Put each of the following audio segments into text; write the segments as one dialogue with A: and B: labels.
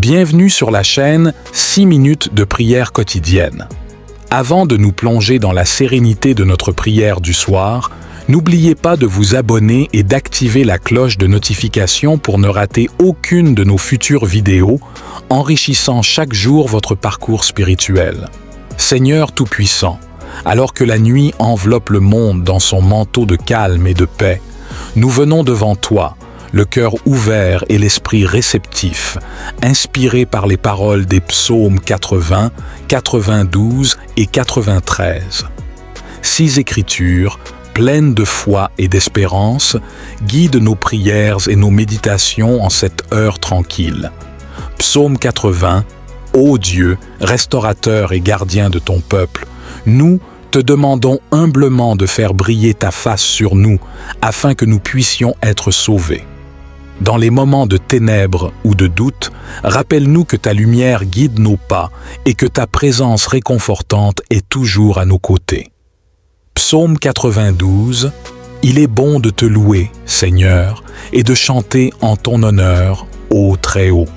A: Bienvenue sur la chaîne 6 minutes de prière quotidienne. Avant de nous plonger dans la sérénité de notre prière du soir, n'oubliez pas de vous abonner et d'activer la cloche de notification pour ne rater aucune de nos futures vidéos, enrichissant chaque jour votre parcours spirituel. Seigneur Tout-Puissant, alors que la nuit enveloppe le monde dans son manteau de calme et de paix, nous venons devant toi, le cœur ouvert et l'esprit réceptif, inspiré par les paroles des psaumes 80, 92 et 93. 6 écritures, pleines de foi et d'espérance, guident nos prières et nos méditations en cette heure tranquille. Psaume 80, Ô Dieu, restaurateur et gardien de ton peuple, nous te demandons humblement de faire briller ta face sur nous, afin que nous puissions être sauvés. Dans les moments de ténèbres ou de doute, rappelle-nous que ta lumière guide nos pas et que ta présence réconfortante est toujours à nos côtés. Psaume 92, Il est bon de te louer, Seigneur, et de chanter en ton honneur, ô Très-Haut.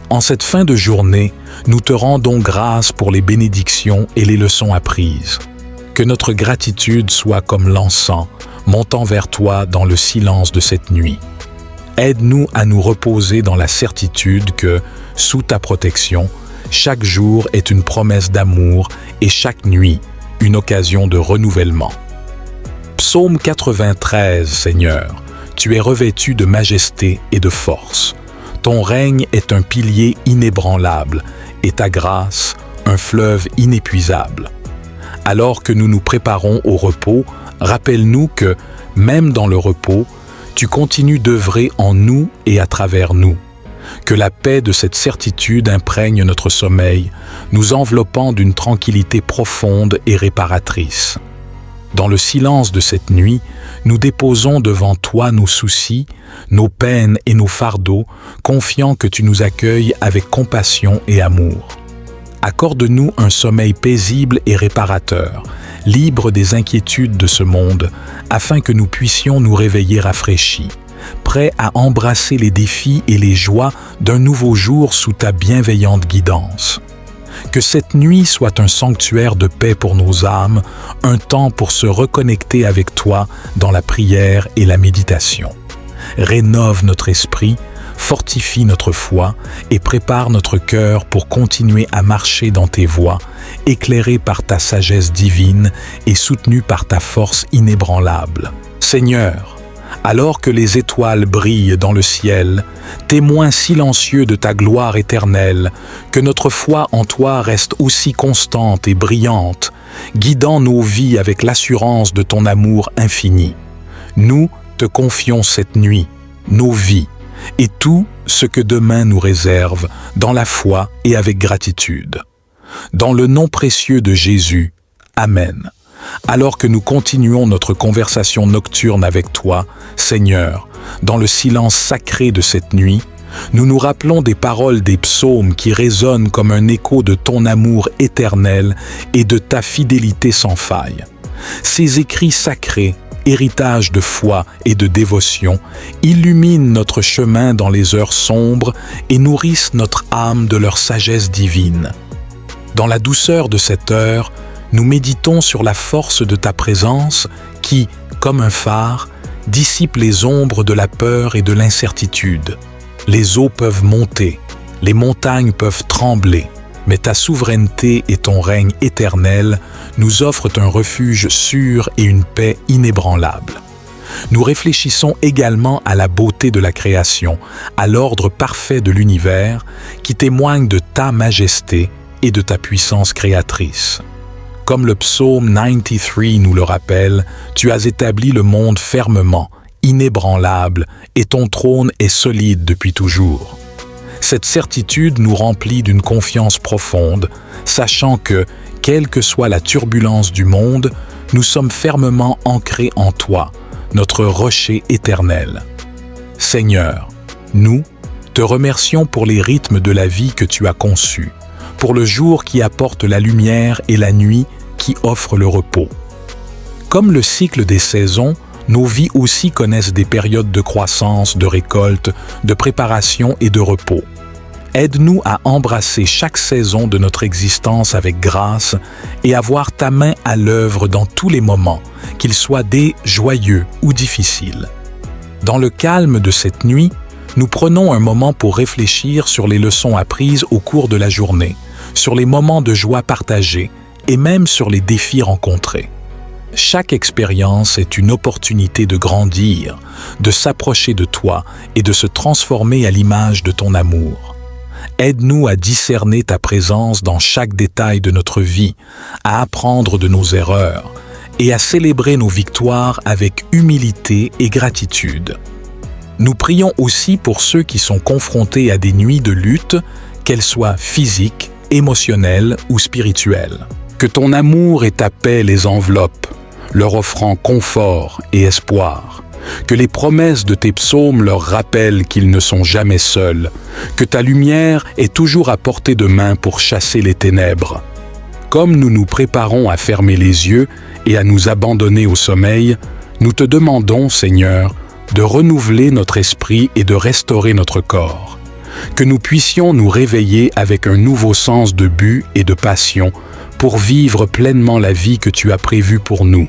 A: En cette fin de journée, nous te rendons grâce pour les bénédictions et les leçons apprises. Que notre gratitude soit comme l'encens, montant vers toi dans le silence de cette nuit. Aide-nous à nous reposer dans la certitude que, sous ta protection, chaque jour est une promesse d'amour et chaque nuit, une occasion de renouvellement. Psaume 93, Seigneur, tu es revêtu de majesté et de force. Ton règne est un pilier inébranlable et ta grâce, un fleuve inépuisable. Alors que nous nous préparons au repos, rappelle-nous que, même dans le repos, tu continues d'œuvrer en nous et à travers nous. Que la paix de cette certitude imprègne notre sommeil, nous enveloppant d'une tranquillité profonde et réparatrice. Dans le silence de cette nuit, nous déposons devant toi nos soucis, nos peines et nos fardeaux, confiant que tu nous accueilles avec compassion et amour. Accorde-nous un sommeil paisible et réparateur, libre des inquiétudes de ce monde, afin que nous puissions nous réveiller rafraîchis, prêts à embrasser les défis et les joies d'un nouveau jour sous ta bienveillante guidance. Que cette nuit soit un sanctuaire de paix pour nos âmes, un temps pour se reconnecter avec toi dans la prière et la méditation. Rénove notre esprit, fortifie notre foi et prépare notre cœur pour continuer à marcher dans tes voies, éclairé par ta sagesse divine et soutenu par ta force inébranlable. Seigneur, alors que les étoiles brillent dans le ciel, témoin silencieux de ta gloire éternelle, que notre foi en toi reste aussi constante et brillante, guidant nos vies avec l'assurance de ton amour infini. Nous te confions cette nuit, nos vies, et tout ce que demain nous réserve, dans la foi et avec gratitude. Dans le nom précieux de Jésus, Amen. Alors que nous continuons notre conversation nocturne avec toi, Seigneur, dans le silence sacré de cette nuit, nous nous rappelons des paroles des psaumes qui résonnent comme un écho de ton amour éternel et de ta fidélité sans faille. Ces écrits sacrés, héritage de foi et de dévotion, illuminent notre chemin dans les heures sombres et nourrissent notre âme de leur sagesse divine. Dans la douceur de cette heure, nous méditons sur la force de ta présence qui, comme un phare, dissipe les ombres de la peur et de l'incertitude. Les eaux peuvent monter, les montagnes peuvent trembler, mais ta souveraineté et ton règne éternel nous offrent un refuge sûr et une paix inébranlable. Nous réfléchissons également à la beauté de la création, à l'ordre parfait de l'univers qui témoigne de ta majesté et de ta puissance créatrice. Comme le psaume 93 nous le rappelle, tu as établi le monde fermement, inébranlable, et ton trône est solide depuis toujours. Cette certitude nous remplit d'une confiance profonde, sachant que, quelle que soit la turbulence du monde, nous sommes fermement ancrés en toi, notre rocher éternel. Seigneur, nous te remercions pour les rythmes de la vie que tu as conçus, pour le jour qui apporte la lumière et la nuit qui offre le repos. Comme le cycle des saisons, nos vies aussi connaissent des périodes de croissance, de récolte, de préparation et de repos. Aide-nous à embrasser chaque saison de notre existence avec grâce et à voir ta main à l'œuvre dans tous les moments, qu'ils soient des joyeux ou difficiles. Dans le calme de cette nuit, nous prenons un moment pour réfléchir sur les leçons apprises au cours de la journée, sur les moments de joie partagés et même sur les défis rencontrés. Chaque expérience est une opportunité de grandir, de s'approcher de toi et de se transformer à l'image de ton amour. Aide-nous à discerner ta présence dans chaque détail de notre vie, à apprendre de nos erreurs et à célébrer nos victoires avec humilité et gratitude. Nous prions aussi pour ceux qui sont confrontés à des nuits de lutte, qu'elles soient physiques, émotionnelles ou spirituelles. Que ton amour et ta paix les enveloppent, leur offrant confort et espoir. Que les promesses de tes psaumes leur rappellent qu'ils ne sont jamais seuls, que ta lumière est toujours à portée de main pour chasser les ténèbres. Comme nous nous préparons à fermer les yeux et à nous abandonner au sommeil, nous te demandons, Seigneur, de renouveler notre esprit et de restaurer notre corps. Que nous puissions nous réveiller avec un nouveau sens de but et de passion pour vivre pleinement la vie que tu as prévue pour nous,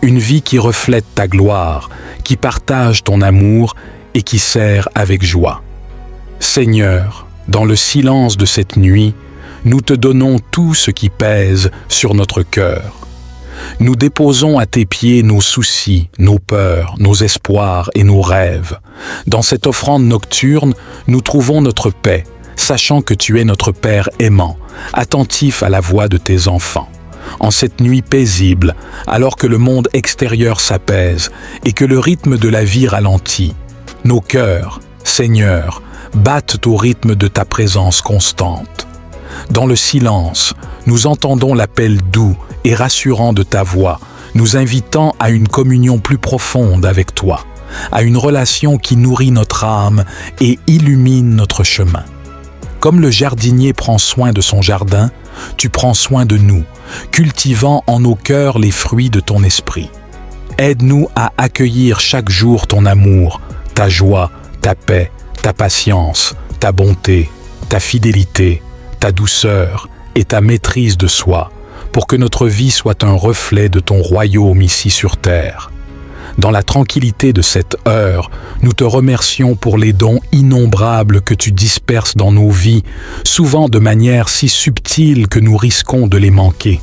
A: une vie qui reflète ta gloire, qui partage ton amour et qui sert avec joie. Seigneur, dans le silence de cette nuit, nous te donnons tout ce qui pèse sur notre cœur. Nous déposons à tes pieds nos soucis, nos peurs, nos espoirs et nos rêves. Dans cette offrande nocturne, nous trouvons notre paix, sachant que tu es notre Père aimant, attentif à la voix de tes enfants. En cette nuit paisible, alors que le monde extérieur s'apaise et que le rythme de la vie ralentit, nos cœurs, Seigneur, battent au rythme de ta présence constante. Dans le silence, nous entendons l'appel doux et rassurant de ta voix, nous invitant à une communion plus profonde avec toi, à une relation qui nourrit notre âme et illumine notre chemin. Comme le jardinier prend soin de son jardin, tu prends soin de nous, cultivant en nos cœurs les fruits de ton esprit. Aide-nous à accueillir chaque jour ton amour, ta joie, ta paix, ta patience, ta bonté, ta fidélité, ta douceur et ta maîtrise de soi, pour que notre vie soit un reflet de ton royaume ici sur terre. Dans la tranquillité de cette heure, nous te remercions pour les dons innombrables que tu disperses dans nos vies, souvent de manière si subtile que nous risquons de les manquer.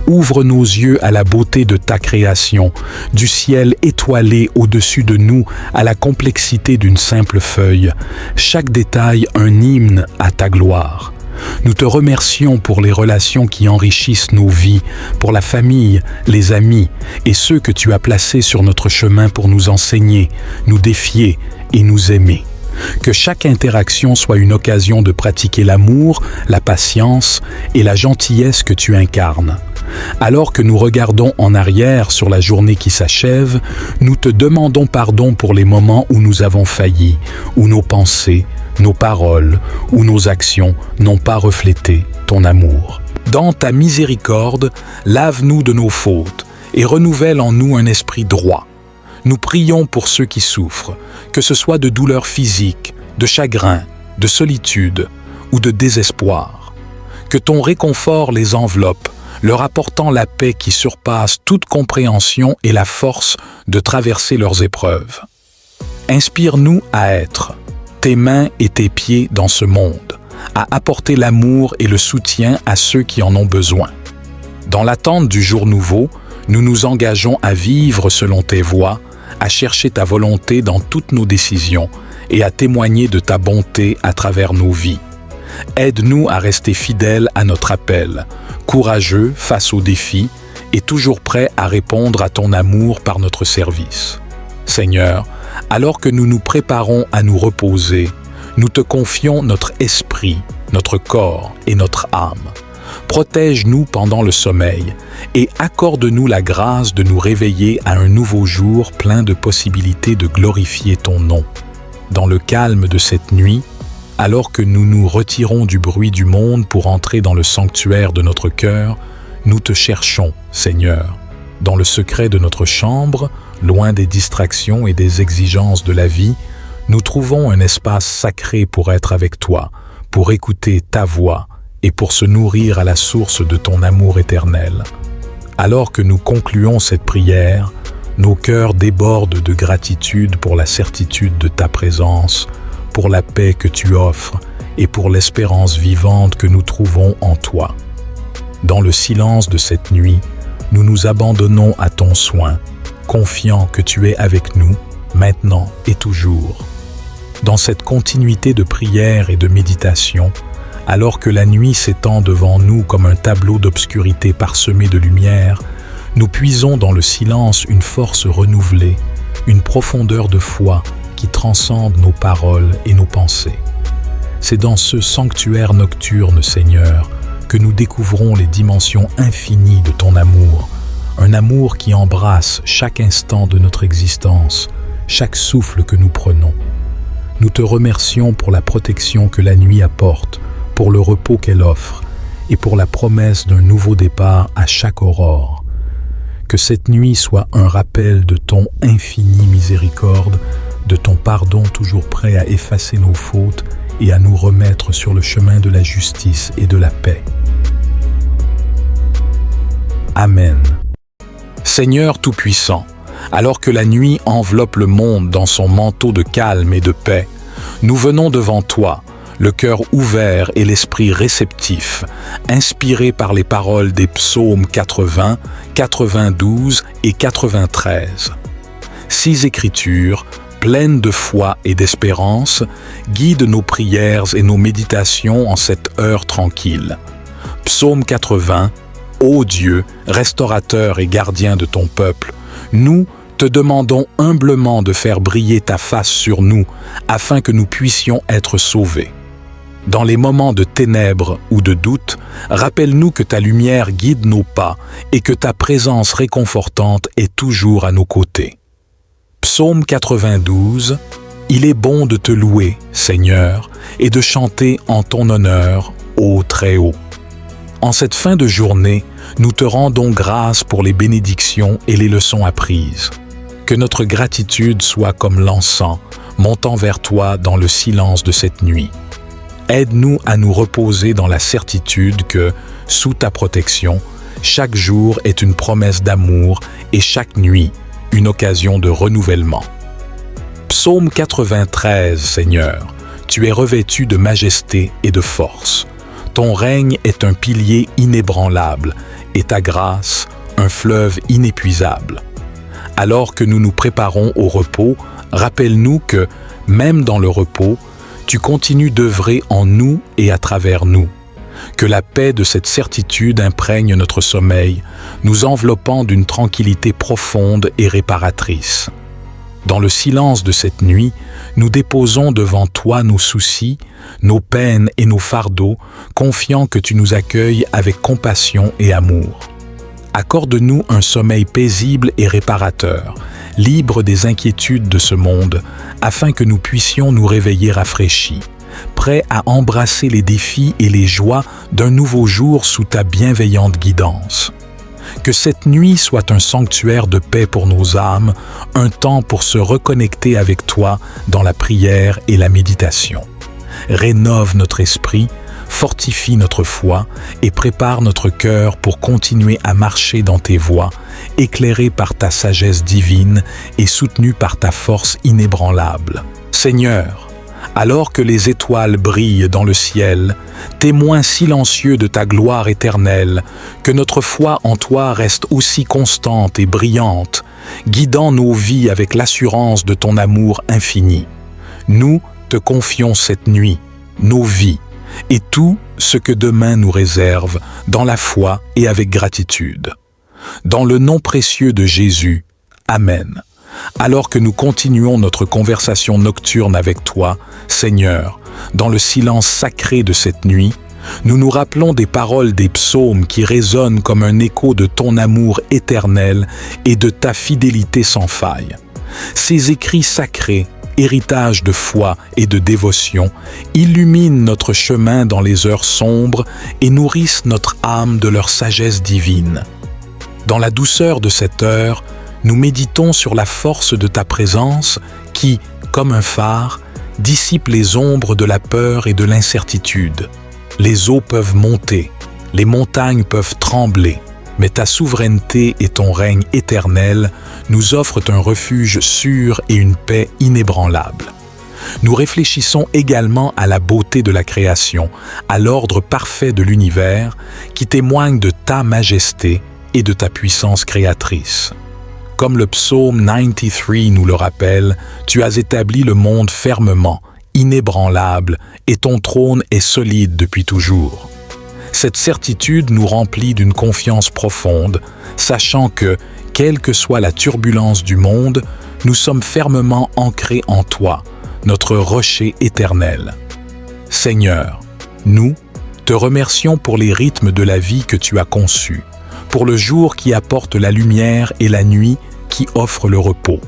A: Ouvre nos yeux à la beauté de ta création, du ciel étoilé au-dessus de nous à la complexité d'une simple feuille, chaque détail un hymne à ta gloire. Nous te remercions pour les relations qui enrichissent nos vies, pour la famille, les amis et ceux que tu as placés sur notre chemin pour nous enseigner, nous défier et nous aimer. Que chaque interaction soit une occasion de pratiquer l'amour, la patience et la gentillesse que tu incarnes. Alors que nous regardons en arrière sur la journée qui s'achève, nous te demandons pardon pour les moments où nous avons failli, où nos pensées, nos paroles ou nos actions n'ont pas reflété ton amour. Dans ta miséricorde, lave-nous de nos fautes et renouvelle en nous un esprit droit. Nous prions pour ceux qui souffrent, que ce soit de douleurs physiques, de chagrin, de solitude ou de désespoir. Que ton réconfort les enveloppe, leur apportant la paix qui surpasse toute compréhension et la force de traverser leurs épreuves. Inspire-nous à être tes mains et tes pieds dans ce monde, à apporter l'amour et le soutien à ceux qui en ont besoin. Dans l'attente du jour nouveau, nous nous engageons à vivre selon tes voies, à chercher ta volonté dans toutes nos décisions et à témoigner de ta bonté à travers nos vies. Aide-nous à rester fidèles à notre appel, courageux face aux défis et toujours prêts à répondre à ton amour par notre service. Seigneur, alors que nous nous préparons à nous reposer, nous te confions notre esprit, notre corps et notre âme. Protège-nous pendant le sommeil et accorde-nous la grâce de nous réveiller à un nouveau jour plein de possibilités de glorifier ton nom. Dans le calme de cette nuit, alors que nous nous retirons du bruit du monde pour entrer dans le sanctuaire de notre cœur, nous te cherchons, Seigneur. Dans le secret de notre chambre, loin des distractions et des exigences de la vie, nous trouvons un espace sacré pour être avec toi, pour écouter ta voix et pour se nourrir à la source de ton amour éternel. Alors que nous concluons cette prière, nos cœurs débordent de gratitude pour la certitude de ta présence, pour la paix que tu offres et pour l'espérance vivante que nous trouvons en toi. Dans le silence de cette nuit, nous nous abandonnons à ton soin, confiants que tu es avec nous, maintenant et toujours. Dans cette continuité de prière et de méditation, alors que la nuit s'étend devant nous comme un tableau d'obscurité parsemé de lumière, nous puisons dans le silence une force renouvelée, une profondeur de foi qui transcende nos paroles et nos pensées. C'est dans ce sanctuaire nocturne, Seigneur, que nous découvrons les dimensions infinies de ton amour, un amour qui embrasse chaque instant de notre existence, chaque souffle que nous prenons. Nous te remercions pour la protection que la nuit apporte, pour le repos qu'elle offre et pour la promesse d'un nouveau départ à chaque aurore. Que cette nuit soit un rappel de ton infini miséricorde, de ton pardon toujours prêt à effacer nos fautes et à nous remettre sur le chemin de la justice et de la paix. Amen. Seigneur Tout-Puissant, alors que la nuit enveloppe le monde dans son manteau de calme et de paix, nous venons devant toi, le cœur ouvert et l'esprit réceptif, inspirés par les paroles des psaumes 80, 92 et 93. 6 écritures, pleines de foi et d'espérance, guident nos prières et nos méditations en cette heure tranquille. Psaume 80, Ô Dieu, restaurateur et gardien de ton peuple, nous te demandons humblement de faire briller ta face sur nous, afin que nous puissions être sauvés. Dans les moments de ténèbres ou de doute, rappelle-nous que ta lumière guide nos pas et que ta présence réconfortante est toujours à nos côtés. Psaume 92, Il est bon de te louer, Seigneur, et de chanter en ton honneur, ô Très-Haut. En cette fin de journée, nous te rendons grâce pour les bénédictions et les leçons apprises. Que notre gratitude soit comme l'encens, montant vers toi dans le silence de cette nuit. Aide-nous à nous reposer dans la certitude que, sous ta protection, chaque jour est une promesse d'amour et chaque nuit, une occasion de renouvellement. Psaume 93, Seigneur, tu es revêtu de majesté et de force. Ton règne est un pilier inébranlable et ta grâce, un fleuve inépuisable. Alors que nous nous préparons au repos, rappelle-nous que, même dans le repos, tu continues d'œuvrer en nous et à travers nous. Que la paix de cette certitude imprègne notre sommeil, nous enveloppant d'une tranquillité profonde et réparatrice. Dans le silence de cette nuit, nous déposons devant toi nos soucis, nos peines et nos fardeaux, confiants que tu nous accueilles avec compassion et amour. Accorde-nous un sommeil paisible et réparateur, libre des inquiétudes de ce monde, afin que nous puissions nous réveiller rafraîchis, prêts à embrasser les défis et les joies d'un nouveau jour sous ta bienveillante guidance. Que cette nuit soit un sanctuaire de paix pour nos âmes, un temps pour se reconnecter avec toi dans la prière et la méditation. Rénove notre esprit, fortifie notre foi et prépare notre cœur pour continuer à marcher dans tes voies, éclairé par ta sagesse divine et soutenu par ta force inébranlable. Seigneur, alors que les étoiles brillent dans le ciel, témoin silencieux de ta gloire éternelle, que notre foi en toi reste aussi constante et brillante, guidant nos vies avec l'assurance de ton amour infini. Nous te confions cette nuit, nos vies, et tout ce que demain nous réserve dans la foi et avec gratitude. Dans le nom précieux de Jésus, Amen. Alors que nous continuons notre conversation nocturne avec toi, Seigneur, dans le silence sacré de cette nuit, nous nous rappelons des paroles des psaumes qui résonnent comme un écho de ton amour éternel et de ta fidélité sans faille. Ces écrits sacrés, héritage de foi et de dévotion, illuminent notre chemin dans les heures sombres et nourrissent notre âme de leur sagesse divine. Dans la douceur de cette heure, nous méditons sur la force de ta présence qui, comme un phare, dissipe les ombres de la peur et de l'incertitude. Les eaux peuvent monter, les montagnes peuvent trembler, mais ta souveraineté et ton règne éternel nous offrent un refuge sûr et une paix inébranlable. Nous réfléchissons également à la beauté de la création, à l'ordre parfait de l'univers qui témoigne de ta majesté et de ta puissance créatrice. Comme le psaume 93 nous le rappelle, tu as établi le monde fermement, inébranlable, et ton trône est solide depuis toujours. Cette certitude nous remplit d'une confiance profonde, sachant que, quelle que soit la turbulence du monde, nous sommes fermement ancrés en toi, notre rocher éternel. Seigneur, nous te remercions pour les rythmes de la vie que tu as conçus, pour le jour qui apporte la lumière et la nuit qui offre le repos.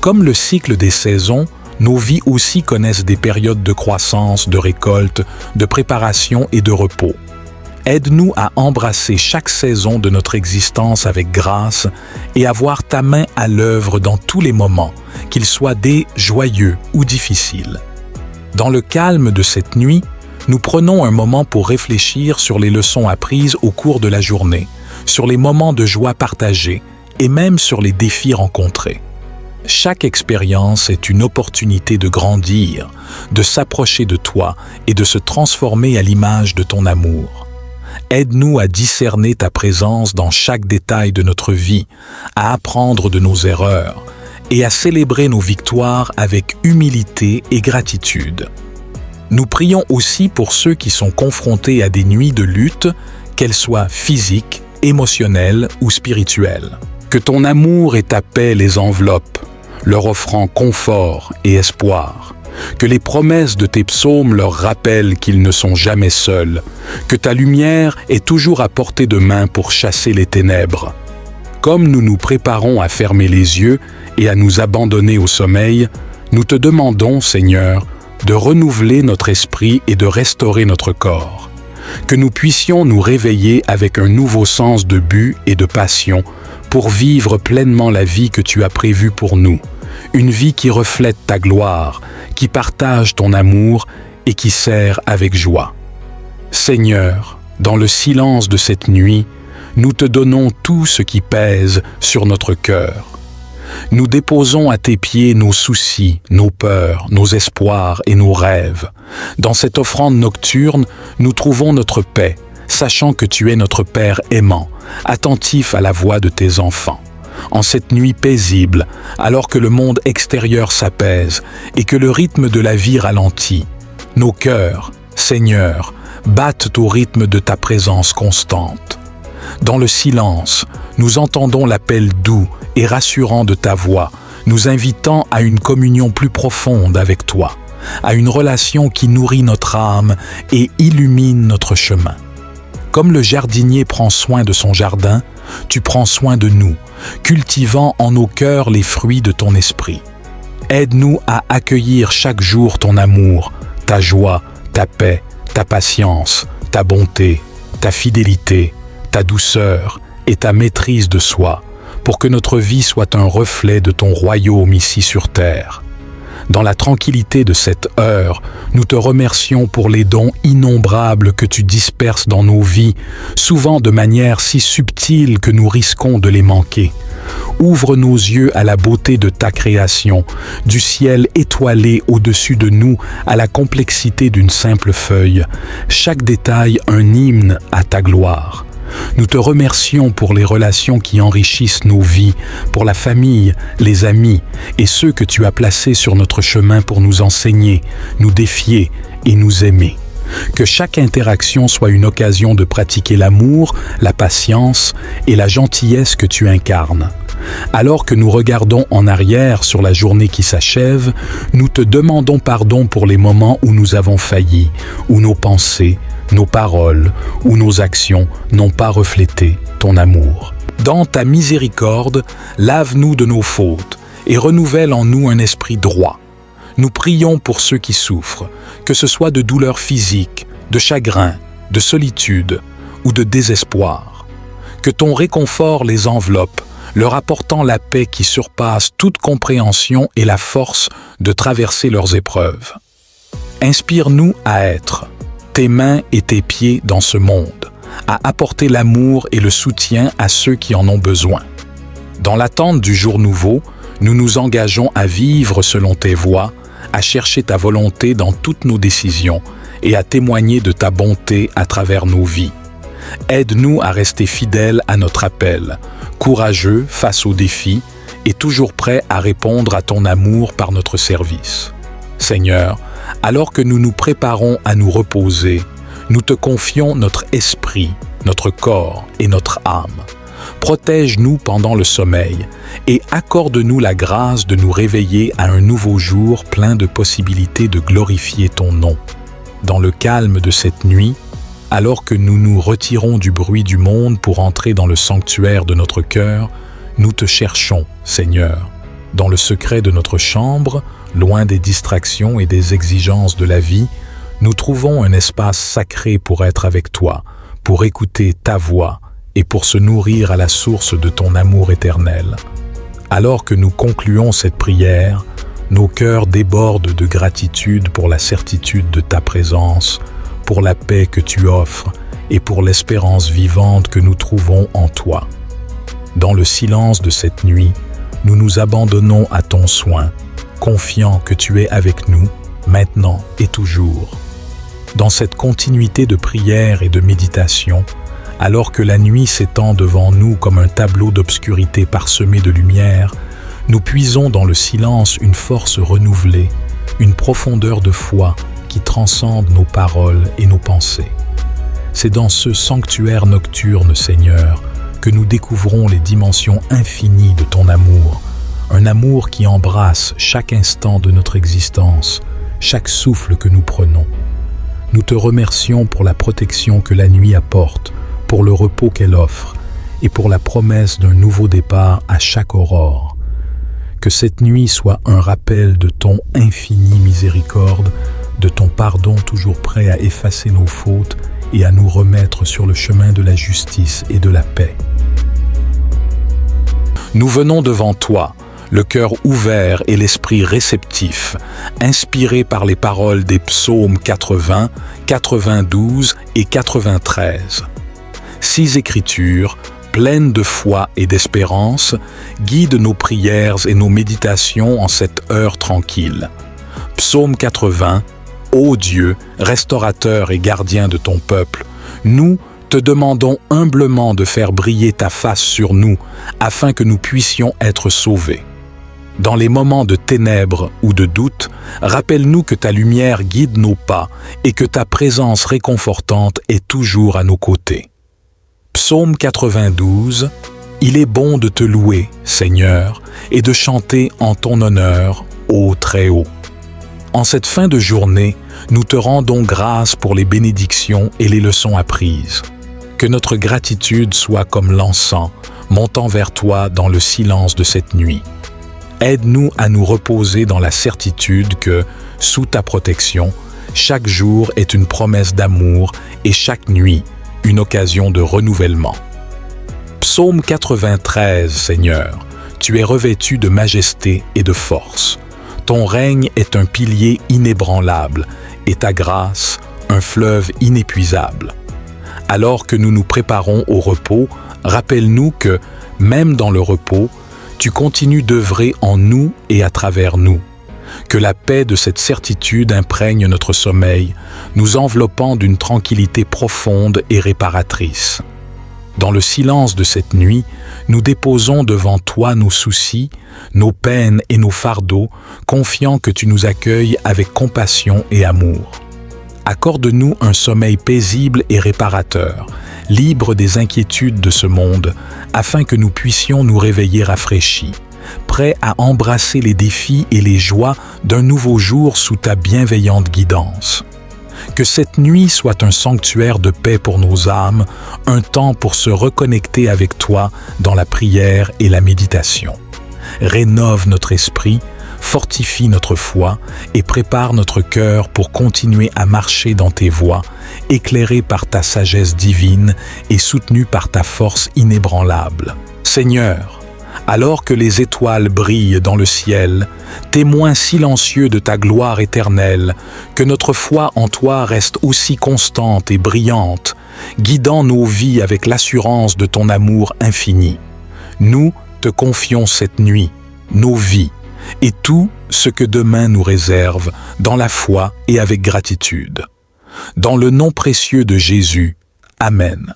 A: Comme le cycle des saisons, nos vies aussi connaissent des périodes de croissance, de récolte, de préparation et de repos. Aide-nous à embrasser chaque saison de notre existence avec grâce et à voir ta main à l'œuvre dans tous les moments, qu'ils soient des joyeux ou difficiles. Dans le calme de cette nuit, nous prenons un moment pour réfléchir sur les leçons apprises au cours de la journée, sur les moments de joie partagés et même sur les défis rencontrés. Chaque expérience est une opportunité de grandir, de s'approcher de toi et de se transformer à l'image de ton amour. Aide-nous à discerner ta présence dans chaque détail de notre vie, à apprendre de nos erreurs et à célébrer nos victoires avec humilité et gratitude. Nous prions aussi pour ceux qui sont confrontés à des nuits de lutte, qu'elles soient physiques, émotionnelles ou spirituelles. Que ton amour et ta paix les enveloppent, leur offrant confort et espoir. Que les promesses de tes psaumes leur rappellent qu'ils ne sont jamais seuls, que ta lumière est toujours à portée de main pour chasser les ténèbres. Comme nous nous préparons à fermer les yeux et à nous abandonner au sommeil, nous te demandons, Seigneur, de renouveler notre esprit et de restaurer notre corps. Que nous puissions nous réveiller avec un nouveau sens de but et de passion pour vivre pleinement la vie que tu as prévue pour nous, une vie qui reflète ta gloire, qui partage ton amour et qui sert avec joie. Seigneur, dans le silence de cette nuit, nous te donnons tout ce qui pèse sur notre cœur. Nous déposons à tes pieds nos soucis, nos peurs, nos espoirs et nos rêves. Dans cette offrande nocturne, nous trouvons notre paix, sachant que tu es notre Père aimant, attentif à la voix de tes enfants. En cette nuit paisible, alors que le monde extérieur s'apaise et que le rythme de la vie ralentit, nos cœurs, Seigneur, battent au rythme de ta présence constante. Dans le silence, nous entendons l'appel doux et rassurant de ta voix, nous invitant à une communion plus profonde avec toi, à une relation qui nourrit notre âme et illumine notre chemin. Comme le jardinier prend soin de son jardin, tu prends soin de nous, cultivant en nos cœurs les fruits de ton esprit. Aide-nous à accueillir chaque jour ton amour, ta joie, ta paix, ta patience, ta bonté, ta fidélité, ta douceur et ta maîtrise de soi, pour que notre vie soit un reflet de ton royaume ici sur terre. Dans la tranquillité de cette heure, nous te remercions pour les dons innombrables que tu disperses dans nos vies, souvent de manière si subtile que nous risquons de les manquer. Ouvre nos yeux à la beauté de ta création, du ciel étoilé au-dessus de nous à la complexité d'une simple feuille, chaque détail un hymne à ta gloire. Nous te remercions pour les relations qui enrichissent nos vies, pour la famille, les amis et ceux que tu as placés sur notre chemin pour nous enseigner, nous défier et nous aimer. Que chaque interaction soit une occasion de pratiquer l'amour, la patience et la gentillesse que tu incarnes. Alors que nous regardons en arrière sur la journée qui s'achève, nous te demandons pardon pour les moments où nous avons failli, où nos pensées, nos paroles ou nos actions n'ont pas reflété ton amour. Dans ta miséricorde, lave-nous de nos fautes et renouvelle en nous un esprit droit. Nous prions pour ceux qui souffrent, que ce soit de douleurs physiques, de chagrin, de solitude ou de désespoir. Que ton réconfort les enveloppe, leur apportant la paix qui surpasse toute compréhension et la force de traverser leurs épreuves. Inspire-nous à être tes mains et tes pieds dans ce monde, à apporter l'amour et le soutien à ceux qui en ont besoin. Dans l'attente du jour nouveau, nous nous engageons à vivre selon tes voies, à chercher ta volonté dans toutes nos décisions et à témoigner de ta bonté à travers nos vies. Aide-nous à rester fidèles à notre appel, courageux face aux défis et toujours prêts à répondre à ton amour par notre service. Seigneur, alors que nous nous préparons à nous reposer, nous te confions notre esprit, notre corps et notre âme. Protège-nous pendant le sommeil et accorde-nous la grâce de nous réveiller à un nouveau jour plein de possibilités de glorifier ton nom. Dans le calme de cette nuit, alors que nous nous retirons du bruit du monde pour entrer dans le sanctuaire de notre cœur, nous te cherchons, Seigneur. Dans le secret de notre chambre, loin des distractions et des exigences de la vie, nous trouvons un espace sacré pour être avec toi, pour écouter ta voix et pour se nourrir à la source de ton amour éternel. Alors que nous concluons cette prière, nos cœurs débordent de gratitude pour la certitude de ta présence, pour la paix que tu offres et pour l'espérance vivante que nous trouvons en toi. Dans le silence de cette nuit, nous nous abandonnons à ton soin, confiants que tu es avec nous, maintenant et toujours. Dans cette continuité de prière et de méditation, alors que la nuit s'étend devant nous comme un tableau d'obscurité parsemé de lumière, nous puisons dans le silence une force renouvelée, une profondeur de foi qui transcende nos paroles et nos pensées. C'est dans ce sanctuaire nocturne, Seigneur, que nous découvrons les dimensions infinies de ton amour, un amour qui embrasse chaque instant de notre existence, chaque souffle que nous prenons. Nous te remercions pour la protection que la nuit apporte, pour le repos qu'elle offre et pour la promesse d'un nouveau départ à chaque aurore. Que cette nuit soit un rappel de ton infinie miséricorde, de ton pardon toujours prêt à effacer nos fautes et à nous remettre sur le chemin de la justice et de la paix. Nous venons devant toi, le cœur ouvert et l'esprit réceptif, inspirés par les paroles des psaumes 80, 92 et 93. 6 écritures, pleines de foi et d'espérance, guident nos prières et nos méditations en cette heure tranquille. Psaume 80, Ô Dieu, restaurateur et gardien de ton peuple, nous te demandons humblement de faire briller ta face sur nous, afin que nous puissions être sauvés. Dans les moments de ténèbres ou de doute, rappelle-nous que ta lumière guide nos pas et que ta présence réconfortante est toujours à nos côtés. Psaume 92, Il est bon de te louer, Seigneur, et de chanter en ton honneur, ô Très-Haut. En cette fin de journée, nous te rendons grâce pour les bénédictions et les leçons apprises. Que notre gratitude soit comme l'encens, montant vers toi dans le silence de cette nuit. Aide-nous à nous reposer dans la certitude que, sous ta protection, chaque jour est une promesse d'amour et chaque nuit, une occasion de renouvellement. Psaume 93, Seigneur, tu es revêtu de majesté et de force. Ton règne est un pilier inébranlable et ta grâce, un fleuve inépuisable. Alors que nous nous préparons au repos, rappelle-nous que, même dans le repos, tu continues d'œuvrer en nous et à travers nous. Que la paix de cette certitude imprègne notre sommeil, nous enveloppant d'une tranquillité profonde et réparatrice. Dans le silence de cette nuit, nous déposons devant toi nos soucis, nos peines et nos fardeaux, confiant que tu nous accueilles avec compassion et amour. Accorde-nous un sommeil paisible et réparateur, libre des inquiétudes de ce monde, afin que nous puissions nous réveiller rafraîchis, prêts à embrasser les défis et les joies d'un nouveau jour sous ta bienveillante guidance. Que cette nuit soit un sanctuaire de paix pour nos âmes, un temps pour se reconnecter avec toi dans la prière et la méditation. Rénove notre esprit, fortifie notre foi et prépare notre cœur pour continuer à marcher dans tes voies, éclairé par ta sagesse divine et soutenu par ta force inébranlable. Seigneur, alors que les étoiles brillent dans le ciel, témoin silencieux de ta gloire éternelle, que notre foi en toi reste aussi constante et brillante, guidant nos vies avec l'assurance de ton amour infini. Nous te confions cette nuit, nos vies, et tout ce que demain nous réserve, dans la foi et avec gratitude. Dans le nom précieux de Jésus, Amen.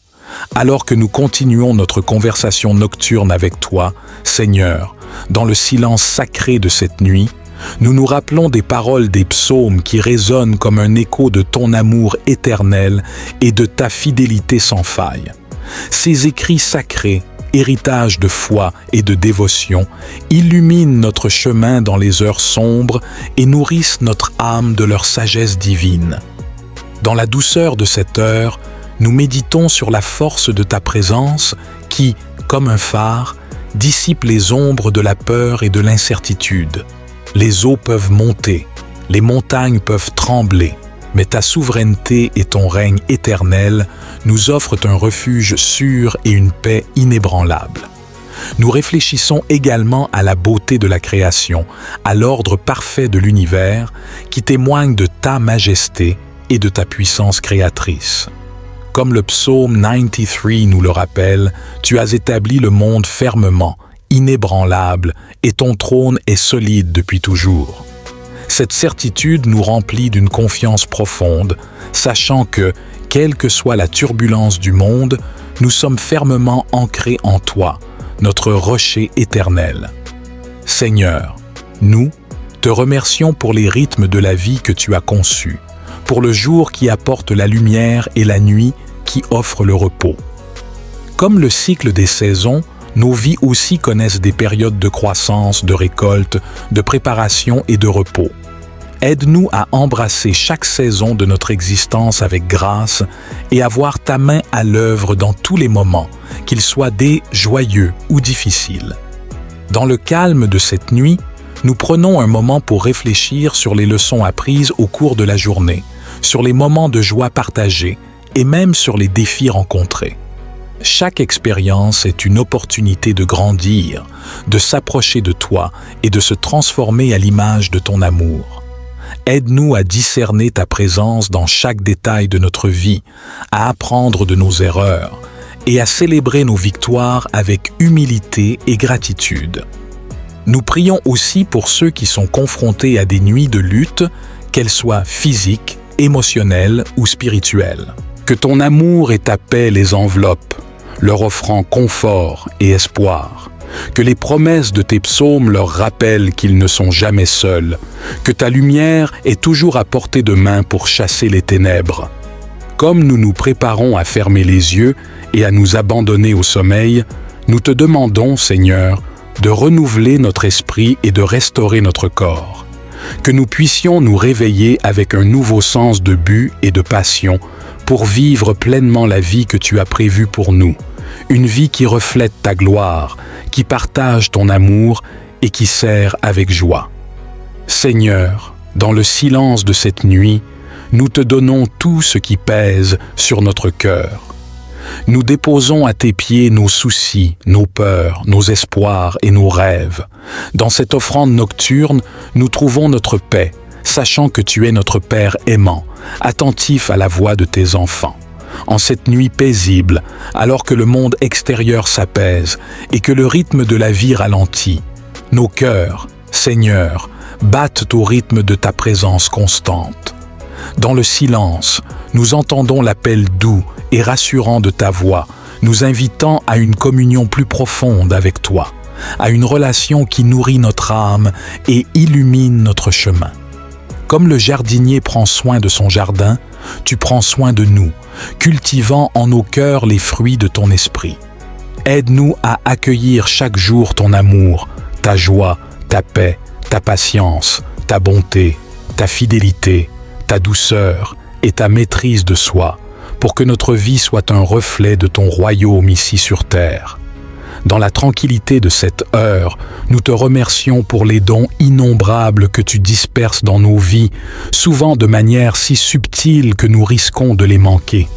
A: Alors que nous continuons notre conversation nocturne avec toi, Seigneur, dans le silence sacré de cette nuit, nous nous rappelons des paroles des psaumes qui résonnent comme un écho de ton amour éternel et de ta fidélité sans faille. Ces écrits sacrés, héritage de foi et de dévotion, illuminent notre chemin dans les heures sombres et nourrissent notre âme de leur sagesse divine. Dans la douceur de cette heure, nous méditons sur la force de ta présence qui, comme un phare, dissipe les ombres de la peur et de l'incertitude. Les eaux peuvent monter, les montagnes peuvent trembler, mais ta souveraineté et ton règne éternel nous offrent un refuge sûr et une paix inébranlable. Nous réfléchissons également à la beauté de la création, à l'ordre parfait de l'univers qui témoigne de ta majesté et de ta puissance créatrice. Comme le psaume 93 nous le rappelle, tu as établi le monde fermement, inébranlable, et ton trône est solide depuis toujours. Cette certitude nous remplit d'une confiance profonde, sachant que, quelle que soit la turbulence du monde, nous sommes fermement ancrés en toi, notre rocher éternel. Seigneur, nous te remercions pour les rythmes de la vie que tu as conçus, pour le jour qui apporte la lumière et la nuit qui offre le repos. Comme le cycle des saisons, nos vies aussi connaissent des périodes de croissance, de récolte, de préparation et de repos. Aide-nous à embrasser chaque saison de notre existence avec grâce et à voir ta main à l'œuvre dans tous les moments, qu'ils soient des joyeux ou difficiles. Dans le calme de cette nuit, nous prenons un moment pour réfléchir sur les leçons apprises au cours de la journée, sur les moments de joie partagés et même sur les défis rencontrés. Chaque expérience est une opportunité de grandir, de s'approcher de toi et de se transformer à l'image de ton amour. Aide-nous à discerner ta présence dans chaque détail de notre vie, à apprendre de nos erreurs et à célébrer nos victoires avec humilité et gratitude. Nous prions aussi pour ceux qui sont confrontés à des nuits de lutte, qu'elles soient physiques, émotionnelles ou spirituelles. Que ton amour et ta paix les enveloppent, leur offrant confort et espoir. Que les promesses de tes psaumes leur rappellent qu'ils ne sont jamais seuls. Que ta lumière est toujours à portée de main pour chasser les ténèbres. Comme nous nous préparons à fermer les yeux et à nous abandonner au sommeil, nous te demandons, Seigneur, de renouveler notre esprit et de restaurer notre corps. Que nous puissions nous réveiller avec un nouveau sens de but et de passion pour vivre pleinement la vie que tu as prévue pour nous. Une vie qui reflète ta gloire, qui partage ton amour et qui sert avec joie. Seigneur, dans le silence de cette nuit, nous te donnons tout ce qui pèse sur notre cœur. Nous déposons à tes pieds nos soucis, nos peurs, nos espoirs et nos rêves. Dans cette offrande nocturne, nous trouvons notre paix, sachant que tu es notre Père aimant, attentif à la voix de tes enfants. En cette nuit paisible, alors que le monde extérieur s'apaise et que le rythme de la vie ralentit, nos cœurs, Seigneur, battent au rythme de ta présence constante. Dans le silence, nous entendons l'appel doux et rassurant de ta voix, nous invitant à une communion plus profonde avec toi, à une relation qui nourrit notre âme et illumine notre chemin. Comme le jardinier prend soin de son jardin, tu prends soin de nous, cultivant en nos cœurs les fruits de ton esprit. Aide-nous à accueillir chaque jour ton amour, ta joie, ta paix, ta patience, ta bonté, ta fidélité, ta douceur et ta maîtrise de soi, pour que notre vie soit un reflet de ton royaume ici sur terre. Dans la tranquillité de cette heure, nous te remercions pour les dons innombrables que tu disperses dans nos vies, souvent de manière si subtile que nous risquons de les manquer.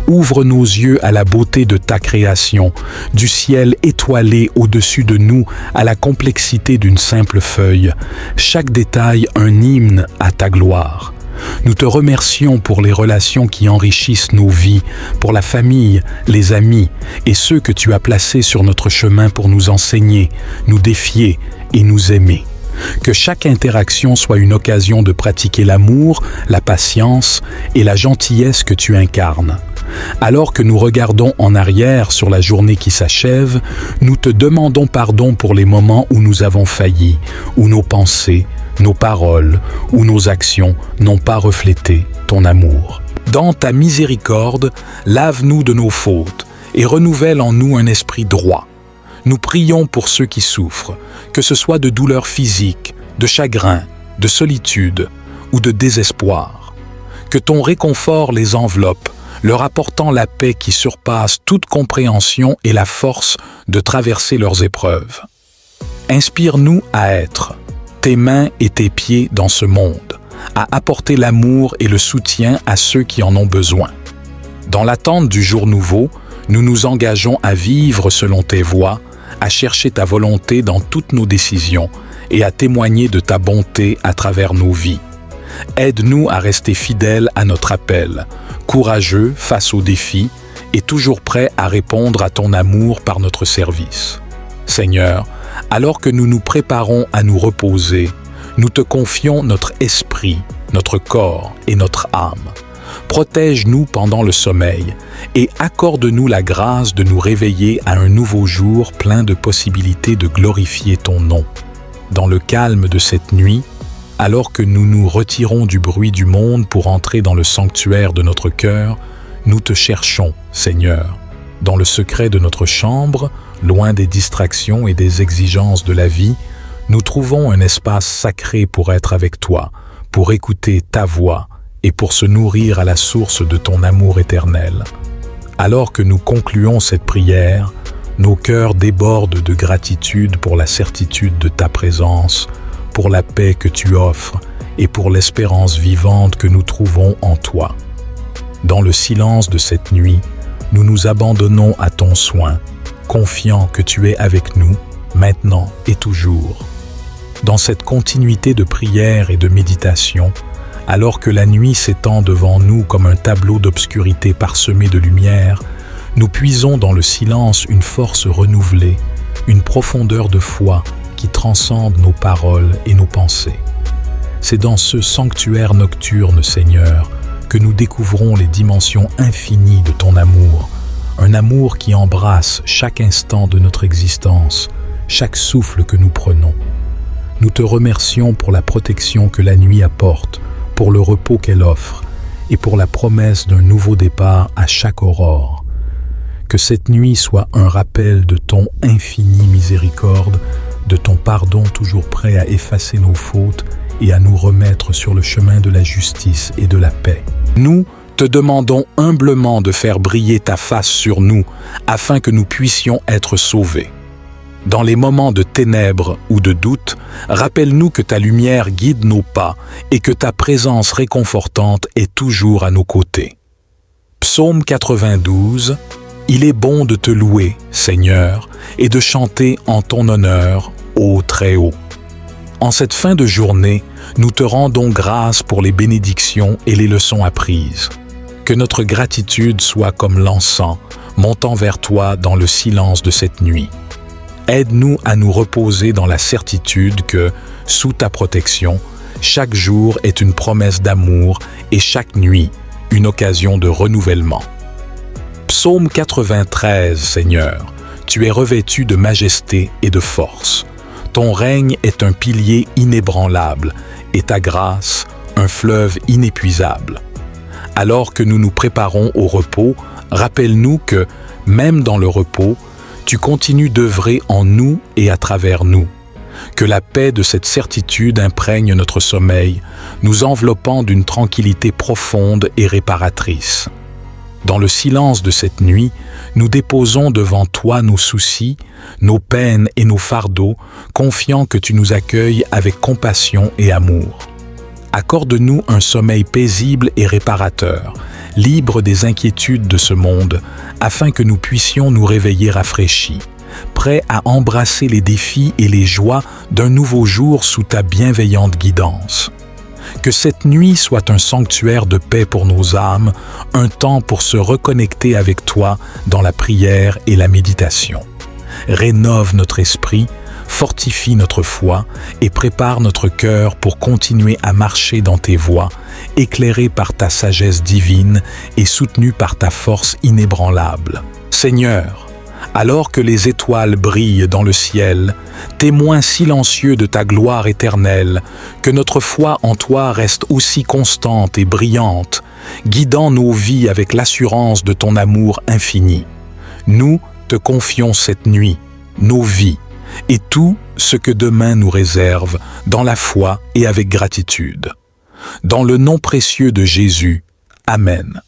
A: Ouvre nos yeux à la beauté de ta création, du ciel étoilé au-dessus de nous à la complexité d'une simple feuille, chaque détail un hymne à ta gloire. Nous te remercions pour les relations qui enrichissent nos vies, pour la famille, les amis et ceux que tu as placés sur notre chemin pour nous enseigner, nous défier et nous aimer. Que chaque interaction soit une occasion de pratiquer l'amour, la patience et la gentillesse que tu incarnes. Alors que nous regardons en arrière sur la journée qui s'achève, nous te demandons pardon pour les moments où nous avons failli, où nos pensées, nos paroles ou nos actions n'ont pas reflété ton amour. Dans ta miséricorde, lave-nous de nos fautes et renouvelle en nous un esprit droit. Nous prions pour ceux qui souffrent, que ce soit de douleurs physiques, de chagrin, de solitude ou de désespoir. Que ton réconfort les enveloppe, leur apportant la paix qui surpasse toute compréhension et la force de traverser leurs épreuves. Inspire-nous à être tes mains et tes pieds dans ce monde, à apporter l'amour et le soutien à ceux qui en ont besoin. Dans l'attente du jour nouveau, nous nous engageons à vivre selon tes voies, à chercher ta volonté dans toutes nos décisions et à témoigner de ta bonté à travers nos vies. Aide-nous à rester fidèles à notre appel, courageux face aux défis et toujours prêts à répondre à ton amour par notre service. Seigneur, alors que nous nous préparons à nous reposer, nous te confions notre esprit, notre corps et notre âme. Protège-nous pendant le sommeil et accorde-nous la grâce de nous réveiller à un nouveau jour plein de possibilités de glorifier ton nom. Dans le calme de cette nuit, alors que nous nous retirons du bruit du monde pour entrer dans le sanctuaire de notre cœur, nous te cherchons, Seigneur. Dans le secret de notre chambre, loin des distractions et des exigences de la vie, nous trouvons un espace sacré pour être avec toi, pour écouter ta voix et pour se nourrir à la source de ton amour éternel. Alors que nous concluons cette prière, nos cœurs débordent de gratitude pour la certitude de ta présence, pour la paix que tu offres et pour l'espérance vivante que nous trouvons en toi. Dans le silence de cette nuit, nous nous abandonnons à ton soin, confiants que tu es avec nous, maintenant et toujours. Dans cette continuité de prière et de méditation, alors que la nuit s'étend devant nous comme un tableau d'obscurité parsemé de lumière, nous puisons dans le silence une force renouvelée, une profondeur de foi qui transcende nos paroles et nos pensées. C'est dans ce sanctuaire nocturne, Seigneur, que nous découvrons les dimensions infinies de ton amour, un amour qui embrasse chaque instant de notre existence, chaque souffle que nous prenons. Nous te remercions pour la protection que la nuit apporte, pour le repos qu'elle offre et pour la promesse d'un nouveau départ à chaque aurore. Que cette nuit soit un rappel de ton infinie miséricorde, de ton pardon toujours prêt à effacer nos fautes et à nous remettre sur le chemin de la justice et de la paix. Nous te demandons humblement de faire briller ta face sur nous afin que nous puissions être sauvés. Dans les moments de ténèbres ou de doute, rappelle-nous que ta lumière guide nos pas et que ta présence réconfortante est toujours à nos côtés. Psaume 92. Il est bon de te louer, Seigneur, et de chanter en ton honneur, ô Très-Haut. En cette fin de journée, nous te rendons grâce pour les bénédictions et les leçons apprises. Que notre gratitude soit comme l'encens, montant vers toi dans le silence de cette nuit. Aide-nous à nous reposer dans la certitude que, sous ta protection, chaque jour est une promesse d'amour et chaque nuit, une occasion de renouvellement. Psaume 93, Seigneur, tu es revêtu de majesté et de force. Ton règne est un pilier inébranlable et ta grâce, un fleuve inépuisable. Alors que nous nous préparons au repos, rappelle-nous que, même dans le repos, tu continues d'œuvrer en nous et à travers nous. Que la paix de cette certitude imprègne notre sommeil, nous enveloppant d'une tranquillité profonde et réparatrice. Dans le silence de cette nuit, nous déposons devant toi nos soucis, nos peines et nos fardeaux, confiant que tu nous accueilles avec compassion et amour. Accorde-nous un sommeil paisible et réparateur, libre des inquiétudes de ce monde, afin que nous puissions nous réveiller rafraîchis, prêts à embrasser les défis et les joies d'un nouveau jour sous ta bienveillante guidance. Que cette nuit soit un sanctuaire de paix pour nos âmes, un temps pour se reconnecter avec toi dans la prière et la méditation. Rénove notre esprit, fortifie notre foi et prépare notre cœur pour continuer à marcher dans tes voies, éclairé par ta sagesse divine et soutenu par ta force inébranlable. Seigneur, alors que les étoiles brillent dans le ciel, témoin silencieux de ta gloire éternelle, que notre foi en toi reste aussi constante et brillante, guidant nos vies avec l'assurance de ton amour infini. Nous te confions cette nuit, nos vies, et tout ce que demain nous réserve, dans la foi et avec gratitude. Dans le nom précieux de Jésus, Amen.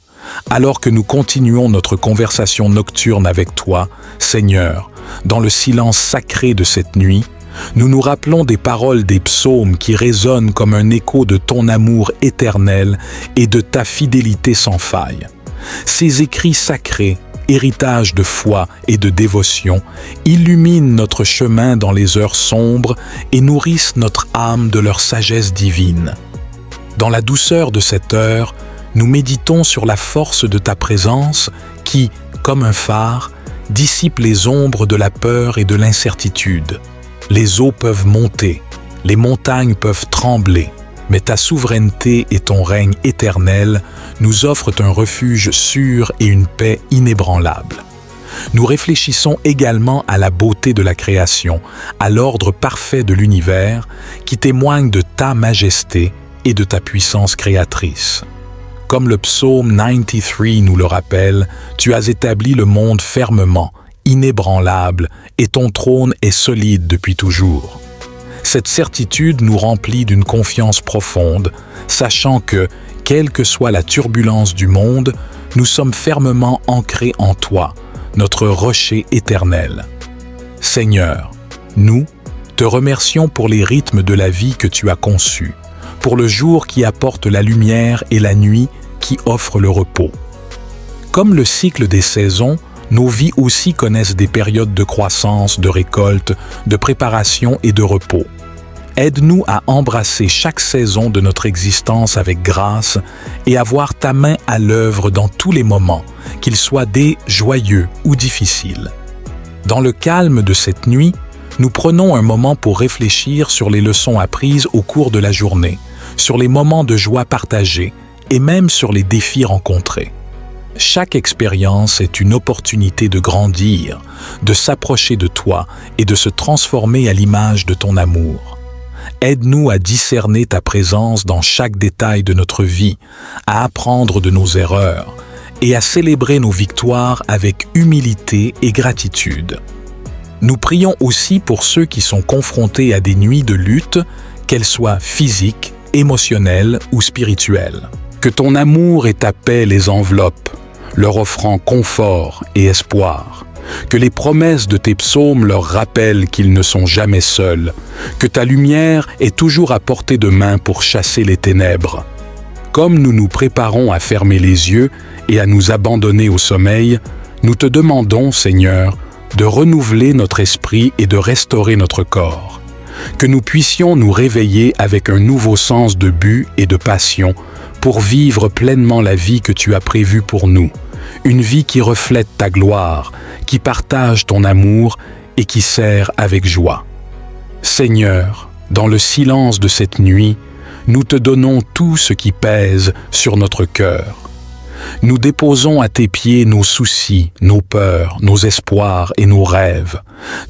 A: Alors que nous continuons notre conversation nocturne avec toi, Seigneur, dans le silence sacré de cette nuit, nous nous rappelons des paroles des psaumes qui résonnent comme un écho de ton amour éternel et de ta fidélité sans faille. Ces écrits sacrés, héritage de foi et de dévotion, illuminent notre chemin dans les heures sombres et nourrissent notre âme de leur sagesse divine. Dans la douceur de cette heure, nous méditons sur la force de ta présence qui, comme un phare, dissipe les ombres de la peur et de l'incertitude. Les eaux peuvent monter, les montagnes peuvent trembler, mais ta souveraineté et ton règne éternel nous offrent un refuge sûr et une paix inébranlable. Nous réfléchissons également à la beauté de la création, à l'ordre parfait de l'univers qui témoigne de ta majesté et de ta puissance créatrice. Comme le psaume 93 nous le rappelle, tu as établi le monde fermement, inébranlable, et ton trône est solide depuis toujours. Cette certitude nous remplit d'une confiance profonde, sachant que, quelle que soit la turbulence du monde, nous sommes fermement ancrés en toi, notre rocher éternel. Seigneur, nous te remercions pour les rythmes de la vie que tu as conçus, pour le jour qui apporte la lumière et la nuit qui offre le repos. Comme le cycle des saisons, nos vies aussi connaissent des périodes de croissance, de récolte, de préparation et de repos. Aide-nous à embrasser chaque saison de notre existence avec grâce et à voir ta main à l'œuvre dans tous les moments, qu'ils soient des joyeux ou difficiles. Dans le calme de cette nuit, nous prenons un moment pour réfléchir sur les leçons apprises au cours de la journée, sur les moments de joie partagés et même sur les défis rencontrés. Chaque expérience est une opportunité de grandir, de s'approcher de toi et de se transformer à l'image de ton amour. Aide-nous à discerner ta présence dans chaque détail de notre vie, à apprendre de nos erreurs et à célébrer nos victoires avec humilité et gratitude. Nous prions aussi pour ceux qui sont confrontés à des nuits de lutte, qu'elles soient physiques, émotionnelles ou spirituelles. Que ton amour et ta paix les enveloppent, leur offrant confort et espoir. Que les promesses de tes psaumes leur rappellent qu'ils ne sont jamais seuls. Que ta lumière est toujours à portée de main pour chasser les ténèbres. Comme nous nous préparons à fermer les yeux et à nous abandonner au sommeil, nous te demandons, Seigneur, de renouveler notre esprit et de restaurer notre corps. Que nous puissions nous réveiller avec un nouveau sens de but et de passion pour vivre pleinement la vie que tu as prévue pour nous. Une vie qui reflète ta gloire, qui partage ton amour et qui sert avec joie. Seigneur, dans le silence de cette nuit, nous te donnons tout ce qui pèse sur notre cœur. Nous déposons à tes pieds nos soucis, nos peurs, nos espoirs et nos rêves.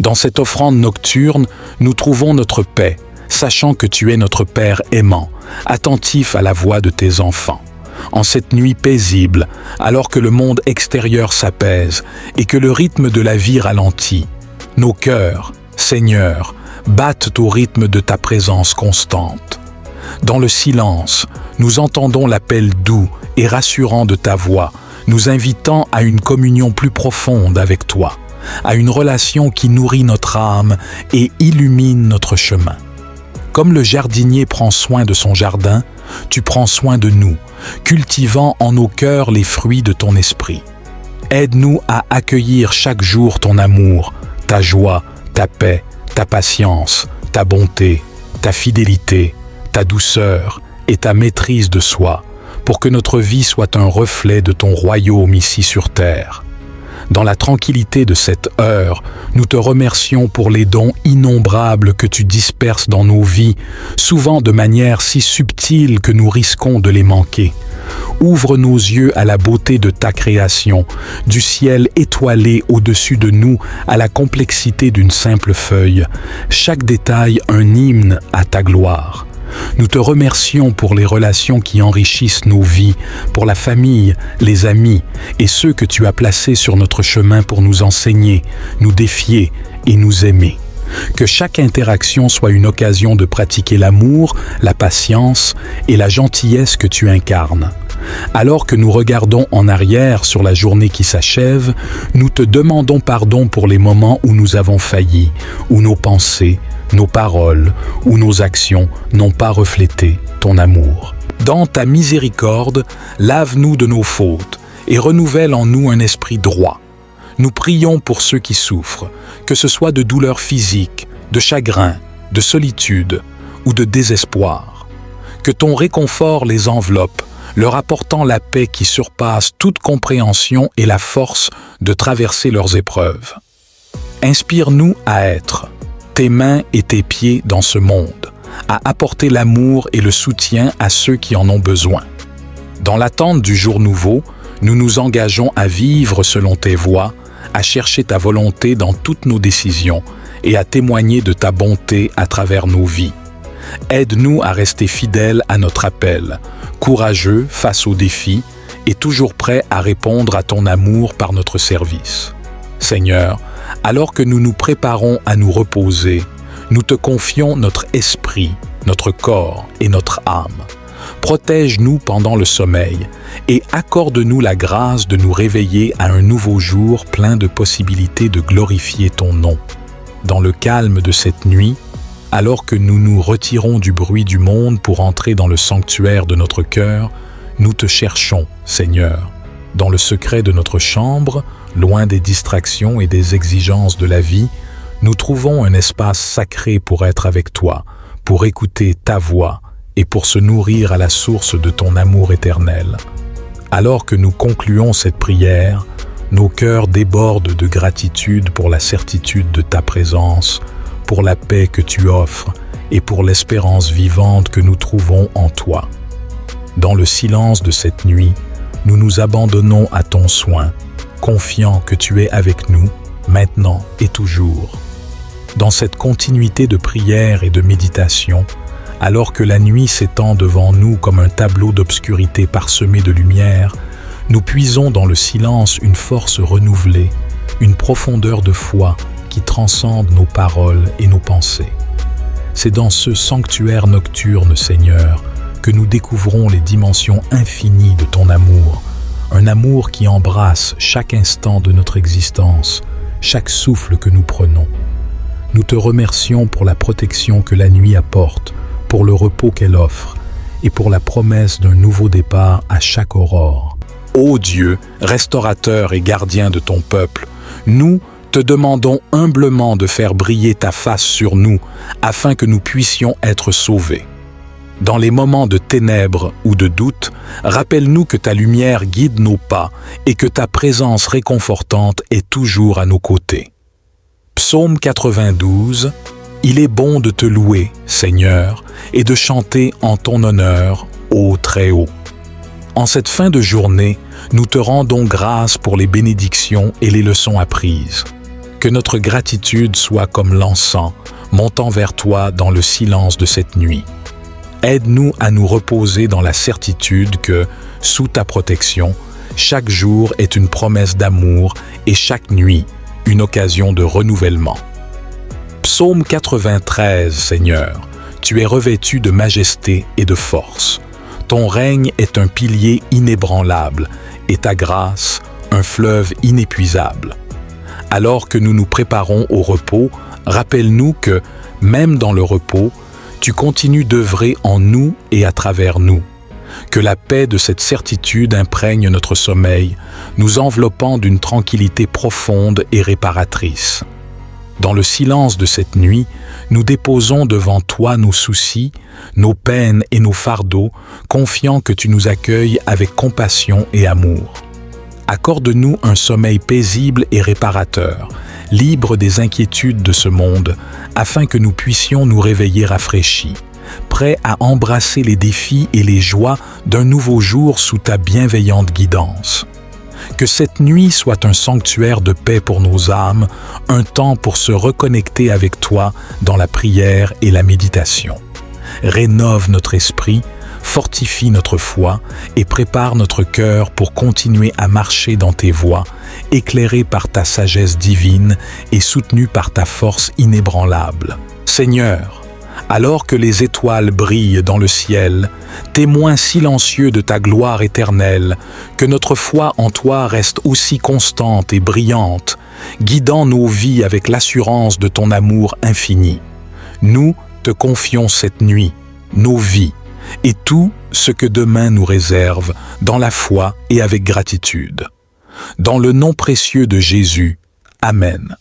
A: Dans cette offrande nocturne, nous trouvons notre paix, sachant que tu es notre Père aimant, attentif à la voix de tes enfants. En cette nuit paisible, alors que le monde extérieur s'apaise et que le rythme de la vie ralentit, nos cœurs, Seigneur, battent au rythme de ta présence constante. Dans le silence, nous entendons l'appel doux et rassurant de ta voix, nous invitant à une communion plus profonde avec toi, à une relation qui nourrit notre âme et illumine notre chemin. Comme le jardinier prend soin de son jardin, Tu prends soin de nous, cultivant en nos cœurs les fruits de ton esprit. Aide-nous à accueillir chaque jour ton amour, ta joie, ta paix, ta patience, ta bonté, ta fidélité, ta douceur et ta maîtrise de soi, pour que notre vie soit un reflet de ton royaume ici sur terre. Dans la tranquillité de cette heure, nous te remercions pour les dons innombrables que tu disperses dans nos vies, souvent de manière si subtile que nous risquons de les manquer. Ouvre nos yeux à la beauté de ta création, du ciel étoilé au-dessus de nous à la complexité d'une simple feuille, chaque détail un hymne à ta gloire. Nous te remercions pour les relations qui enrichissent nos vies, pour la famille, les amis et ceux que tu as placés sur notre chemin pour nous enseigner, nous défier et nous aimer. Que chaque interaction soit une occasion de pratiquer l'amour, la patience et la gentillesse que tu incarnes. Alors que nous regardons en arrière sur la journée qui s'achève, nous te demandons pardon pour les moments où nous avons failli, où nos pensées, nos paroles ou nos actions n'ont pas reflété ton amour. Dans ta miséricorde, lave-nous de nos fautes et renouvelle en nous un esprit droit. Nous prions pour ceux qui souffrent, que ce soit de douleurs physiques, de chagrin, de solitude ou de désespoir. Que ton réconfort les enveloppe, leur apportant la paix qui surpasse toute compréhension et la force de traverser leurs épreuves. Inspire-nous à être tes mains et tes pieds dans ce monde, à apporter l'amour et le soutien à ceux qui en ont besoin. Dans l'attente du jour nouveau, nous nous engageons à vivre selon tes voies, à chercher ta volonté dans toutes nos décisions et à témoigner de ta bonté à travers nos vies. Aide-nous à rester fidèles à notre appel, courageux face aux défis et toujours prêts à répondre à ton amour par notre service. Seigneur, alors que nous nous préparons à nous reposer, nous te confions notre esprit, notre corps et notre âme. Protège-nous pendant le sommeil et accorde-nous la grâce de nous réveiller à un nouveau jour plein de possibilités de glorifier ton nom. Dans le calme de cette nuit, alors que nous nous retirons du bruit du monde pour entrer dans le sanctuaire de notre cœur, nous te cherchons, Seigneur. Dans le secret de notre chambre, loin des distractions et des exigences de la vie, nous trouvons un espace sacré pour être avec toi, pour écouter ta voix et pour se nourrir à la source de ton amour éternel. Alors que nous concluons cette prière, nos cœurs débordent de gratitude pour la certitude de ta présence, pour la paix que tu offres et pour l'espérance vivante que nous trouvons en toi. Dans le silence de cette nuit, nous nous abandonnons à ton soin, confiants que tu es avec nous, maintenant et toujours. Dans cette continuité de prière et de méditation, alors que la nuit s'étend devant nous comme un tableau d'obscurité parsemé de lumière, nous puisons dans le silence une force renouvelée, une profondeur de foi qui transcende nos paroles et nos pensées. C'est dans ce sanctuaire nocturne, Seigneur, que nous découvrons les dimensions infinies de ton amour, un amour qui embrasse chaque instant de notre existence, chaque souffle que nous prenons. Nous te remercions pour la protection que la nuit apporte, pour le repos qu'elle offre et pour la promesse d'un nouveau départ à chaque aurore. Ô Dieu, restaurateur et gardien de ton peuple, nous te demandons humblement de faire briller ta face sur nous afin que nous puissions être sauvés. Dans les moments de ténèbres ou de doute, rappelle-nous que ta lumière guide nos pas et que ta présence réconfortante est toujours à nos côtés. Psaume 92. Il est bon de te louer, Seigneur, et de chanter en ton honneur, ô Très-Haut. En cette fin de journée, nous te rendons grâce pour les bénédictions et les leçons apprises. Que notre gratitude soit comme l'encens, montant vers toi dans le silence de cette nuit. Aide-nous à nous reposer dans la certitude que, sous ta protection, chaque jour est une promesse d'amour et chaque nuit, une occasion de renouvellement. Psaume 93, Seigneur, tu es revêtu de majesté et de force. Ton règne est un pilier inébranlable et ta grâce, un fleuve inépuisable. Alors que nous nous préparons au repos, rappelle-nous que, même dans le repos, tu continues d'œuvrer en nous et à travers nous. Que la paix de cette certitude imprègne notre sommeil, nous enveloppant d'une tranquillité profonde et réparatrice. Dans le silence de cette nuit, nous déposons devant toi nos soucis, nos peines et nos fardeaux, confiant que tu nous accueilles avec compassion et amour. Accorde-nous un sommeil paisible et réparateur, libre des inquiétudes de ce monde, afin que nous puissions nous réveiller rafraîchis, prêts à embrasser les défis et les joies d'un nouveau jour sous ta bienveillante guidance. Que cette nuit soit un sanctuaire de paix pour nos âmes, un temps pour se reconnecter avec toi dans la prière et la méditation. Rénove notre esprit, fortifie notre foi et prépare notre cœur pour continuer à marcher dans tes voies, éclairé par ta sagesse divine et soutenu par ta force inébranlable. Seigneur, alors que les étoiles brillent dans le ciel, témoin silencieux de ta gloire éternelle, que notre foi en toi reste aussi constante et brillante, guidant nos vies avec l'assurance de ton amour infini. Nous te confions cette nuit, nos vies, et tout ce que demain nous réserve, dans la foi et avec gratitude. Dans le nom précieux de Jésus, Amen.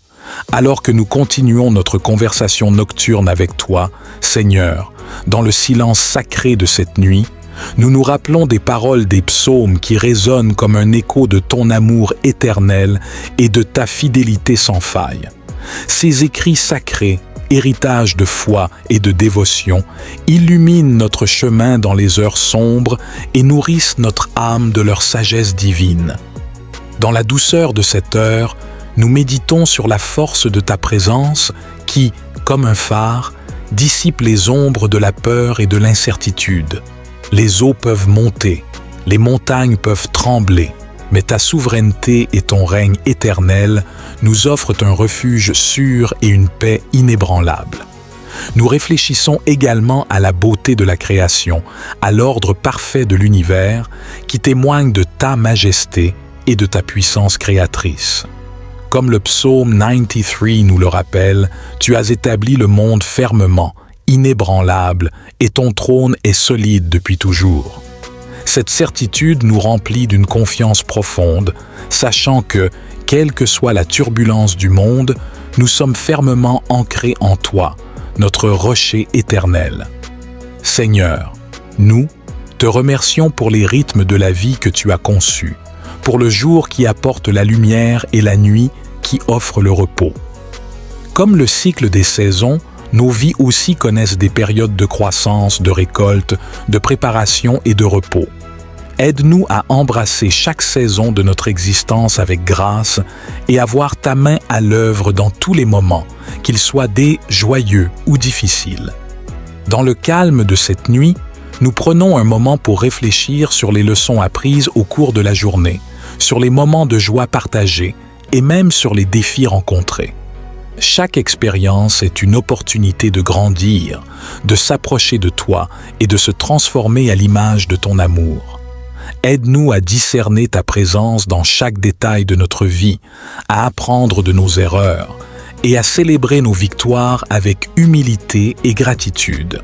A: Alors que nous continuons notre conversation nocturne avec toi, Seigneur, dans le silence sacré de cette nuit, nous nous rappelons des paroles des psaumes qui résonnent comme un écho de ton amour éternel et de ta fidélité sans faille. Ces écrits sacrés, héritage de foi et de dévotion, illuminent notre chemin dans les heures sombres et nourrissent notre âme de leur sagesse divine. Dans la douceur de cette heure, nous méditons sur la force de ta présence qui, comme un phare, dissipe les ombres de la peur et de l'incertitude. Les eaux peuvent monter, les montagnes peuvent trembler, mais ta souveraineté et ton règne éternel nous offrent un refuge sûr et une paix inébranlable. Nous réfléchissons également à la beauté de la création, à l'ordre parfait de l'univers qui témoigne de ta majesté et de ta puissance créatrice. Comme le psaume 93 nous le rappelle, tu as établi le monde fermement, inébranlable, et ton trône est solide depuis toujours. Cette certitude nous remplit d'une confiance profonde, sachant que, quelle que soit la turbulence du monde, nous sommes fermement ancrés en toi, notre rocher éternel. Seigneur, nous te remercions pour les rythmes de la vie que tu as conçus, pour le jour qui apporte la lumière et la nuit qui offre le repos. Comme le cycle des saisons, nos vies aussi connaissent des périodes de croissance, de récolte, de préparation et de repos. Aide-nous à embrasser chaque saison de notre existence avec grâce et à voir ta main à l'œuvre dans tous les moments, qu'ils soient des joyeux ou difficiles. Dans le calme de cette nuit, nous prenons un moment pour réfléchir sur les leçons apprises au cours de la journée, sur les moments de joie partagés et même sur les défis rencontrés. Chaque expérience est une opportunité de grandir, de s'approcher de toi et de se transformer à l'image de ton amour. Aide-nous à discerner ta présence dans chaque détail de notre vie, à apprendre de nos erreurs et à célébrer nos victoires avec humilité et gratitude.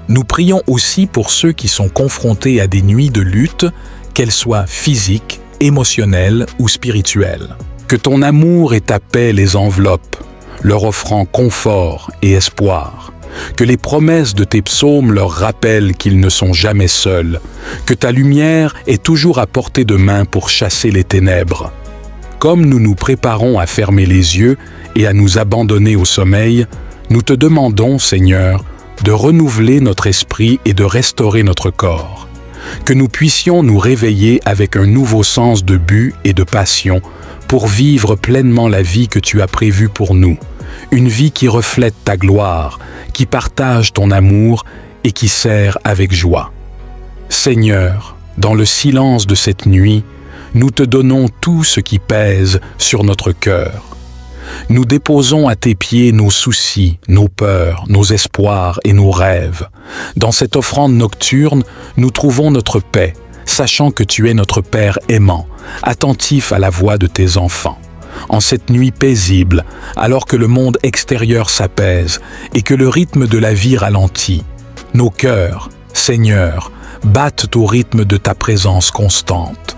A: Nous prions aussi pour ceux qui sont confrontés à des nuits de lutte, qu'elles soient physiques, émotionnelles ou spirituelles. Que ton amour et ta paix les enveloppent, leur offrant confort et espoir. Que les promesses de tes psaumes leur rappellent qu'ils ne sont jamais seuls, que ta lumière est toujours à portée de main pour chasser les ténèbres. Comme nous nous préparons à fermer les yeux et à nous abandonner au sommeil, nous te demandons, Seigneur, de renouveler notre esprit et de restaurer notre corps. Que nous puissions nous réveiller avec un nouveau sens de but et de passion pour vivre pleinement la vie que tu as prévue pour nous, une vie qui reflète ta gloire, qui partage ton amour et qui sert avec joie. Seigneur, dans le silence de cette nuit, nous te donnons tout ce qui pèse sur notre cœur. Nous déposons à tes pieds nos soucis, nos peurs, nos espoirs et nos rêves. Dans cette offrande nocturne, nous trouvons notre paix, sachant que tu es notre Père aimant, attentif à la voix de tes enfants. en cette nuit paisible, alors que le monde extérieur s'apaise et que le rythme de la vie ralentit. Nos cœurs, Seigneur, battent au rythme de ta présence constante.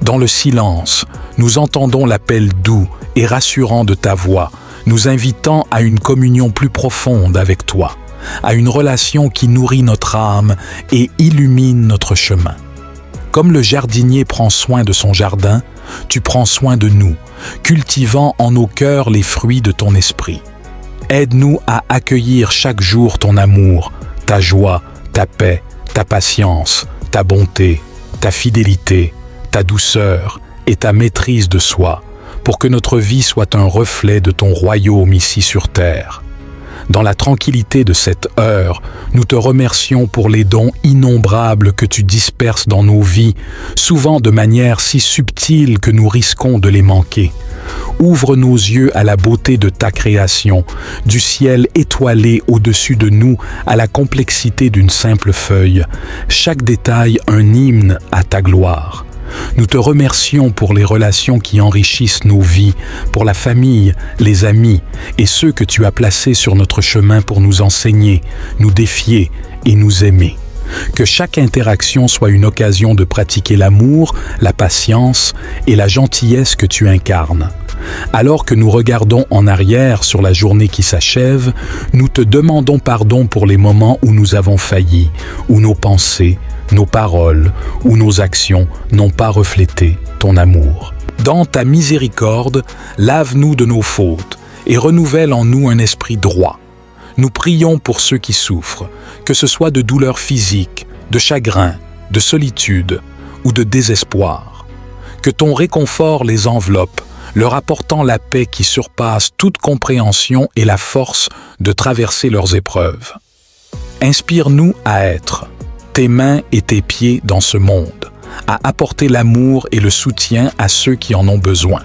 A: Dans le silence, nous entendons l'appel doux et rassurant de ta voix, nous invitant à une communion plus profonde avec toi, à une relation qui nourrit notre âme et illumine notre chemin. Comme le jardinier prend soin de son jardin, tu prends soin de nous, cultivant en nos cœurs les fruits de ton esprit. Aide-nous à accueillir chaque jour ton amour, ta joie, ta paix, ta patience, ta bonté, ta fidélité, ta douceur et ta maîtrise de soi, pour que notre vie soit un reflet de ton royaume ici sur terre. Dans la tranquillité de cette heure, nous te remercions pour les dons innombrables que tu disperses dans nos vies, souvent de manière si subtile que nous risquons de les manquer. Ouvre nos yeux à la beauté de ta création, du ciel étoilé au-dessus de nous à la complexité d'une simple feuille, chaque détail un hymne à ta gloire. Nous te remercions pour les relations qui enrichissent nos vies, pour la famille, les amis et ceux que tu as placés sur notre chemin pour nous enseigner, nous défier et nous aimer. Que chaque interaction soit une occasion de pratiquer l'amour, la patience et la gentillesse que tu incarnes. Alors que nous regardons en arrière sur la journée qui s'achève, nous te demandons pardon pour les moments où nous avons failli, où nos pensées, nos paroles ou nos actions n'ont pas reflété ton amour. Dans ta miséricorde, lave-nous de nos fautes et renouvelle en nous un esprit droit. Nous prions pour ceux qui souffrent, que ce soit de douleurs physiques, de chagrin, de solitude ou de désespoir. Que ton réconfort les enveloppe, leur apportant la paix qui surpasse toute compréhension et la force de traverser leurs épreuves. Inspire-nous à être tes mains et tes pieds dans ce monde, à apporter l'amour et le soutien à ceux qui en ont besoin.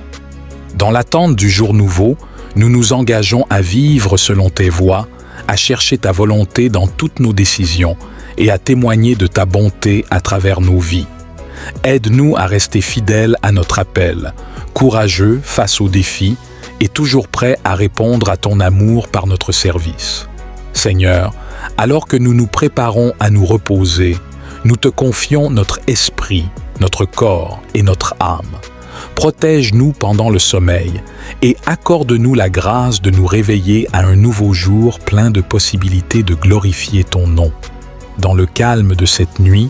A: Dans l'attente du jour nouveau, nous nous engageons à vivre selon tes voies, à chercher ta volonté dans toutes nos décisions et à témoigner de ta bonté à travers nos vies. Aide-nous à rester fidèles à notre appel, courageux face aux défis et toujours prêts à répondre à ton amour par notre service. Seigneur, alors que nous nous préparons à nous reposer, nous te confions notre esprit, notre corps et notre âme. Protège-nous pendant le sommeil et accorde-nous la grâce de nous réveiller à un nouveau jour plein de possibilités de glorifier ton nom. Dans le calme de cette nuit,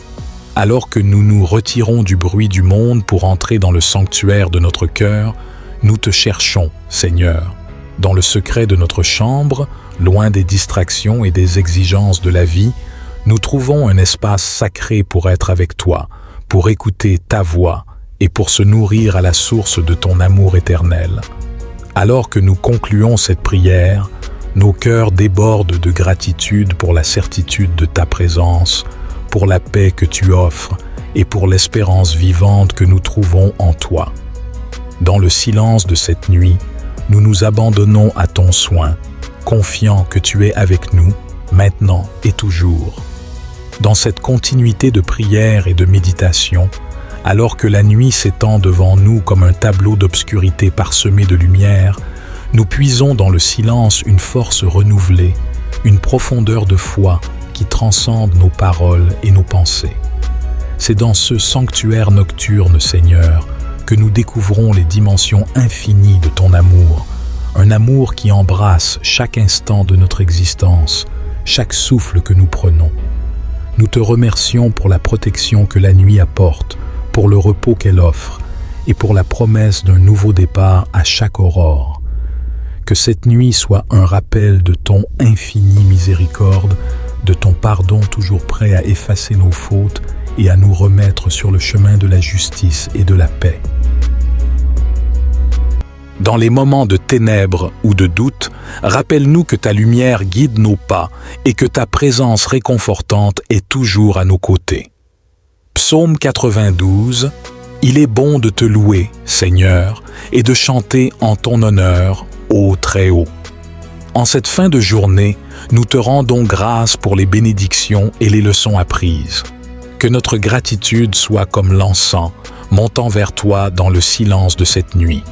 A: alors que nous nous retirons du bruit du monde pour entrer dans le sanctuaire de notre cœur, nous te cherchons, Seigneur. Dans le secret de notre chambre, loin des distractions et des exigences de la vie, nous trouvons un espace sacré pour être avec toi, pour écouter ta voix et pour se nourrir à la source de ton amour éternel. Alors que nous concluons cette prière, nos cœurs débordent de gratitude pour la certitude de ta présence, pour la paix que tu offres et pour l'espérance vivante que nous trouvons en toi. Dans le silence de cette nuit, nous nous abandonnons à ton soin, confiants que tu es avec nous, maintenant et toujours. Dans cette continuité de prière et de méditation, alors que la nuit s'étend devant nous comme un tableau d'obscurité parsemé de lumière, nous puisons dans le silence une force renouvelée, une profondeur de foi qui transcende nos paroles et nos pensées. C'est dans ce sanctuaire nocturne, Seigneur, que nous découvrons les dimensions infinies de ton amour, un amour qui embrasse chaque instant de notre existence, chaque souffle que nous prenons. Nous te remercions pour la protection que la nuit apporte, pour le repos qu'elle offre et pour la promesse d'un nouveau départ à chaque aurore. Que cette nuit soit un rappel de ton infini miséricorde, de ton pardon toujours prêt à effacer nos fautes et à nous remettre sur le chemin de la justice et de la paix. Dans les moments de ténèbres ou de doute, rappelle-nous que ta lumière guide nos pas et que ta présence réconfortante est toujours à nos côtés. Psaume 92. Il est bon de te louer, Seigneur, et de chanter en ton honneur, ô Très-Haut. En cette fin de journée, nous te rendons grâce pour les bénédictions et les leçons apprises. Que notre gratitude soit comme l'encens, montant vers toi dans le silence de cette nuit.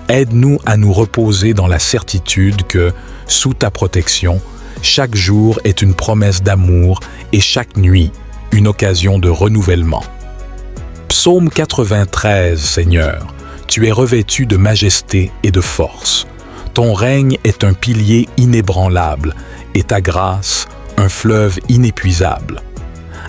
A: Aide-nous à nous reposer dans la certitude que, sous ta protection, chaque jour est une promesse d'amour et chaque nuit, une occasion de renouvellement. Psaume 93, Seigneur, tu es revêtu de majesté et de force. Ton règne est un pilier inébranlable et ta grâce, un fleuve inépuisable.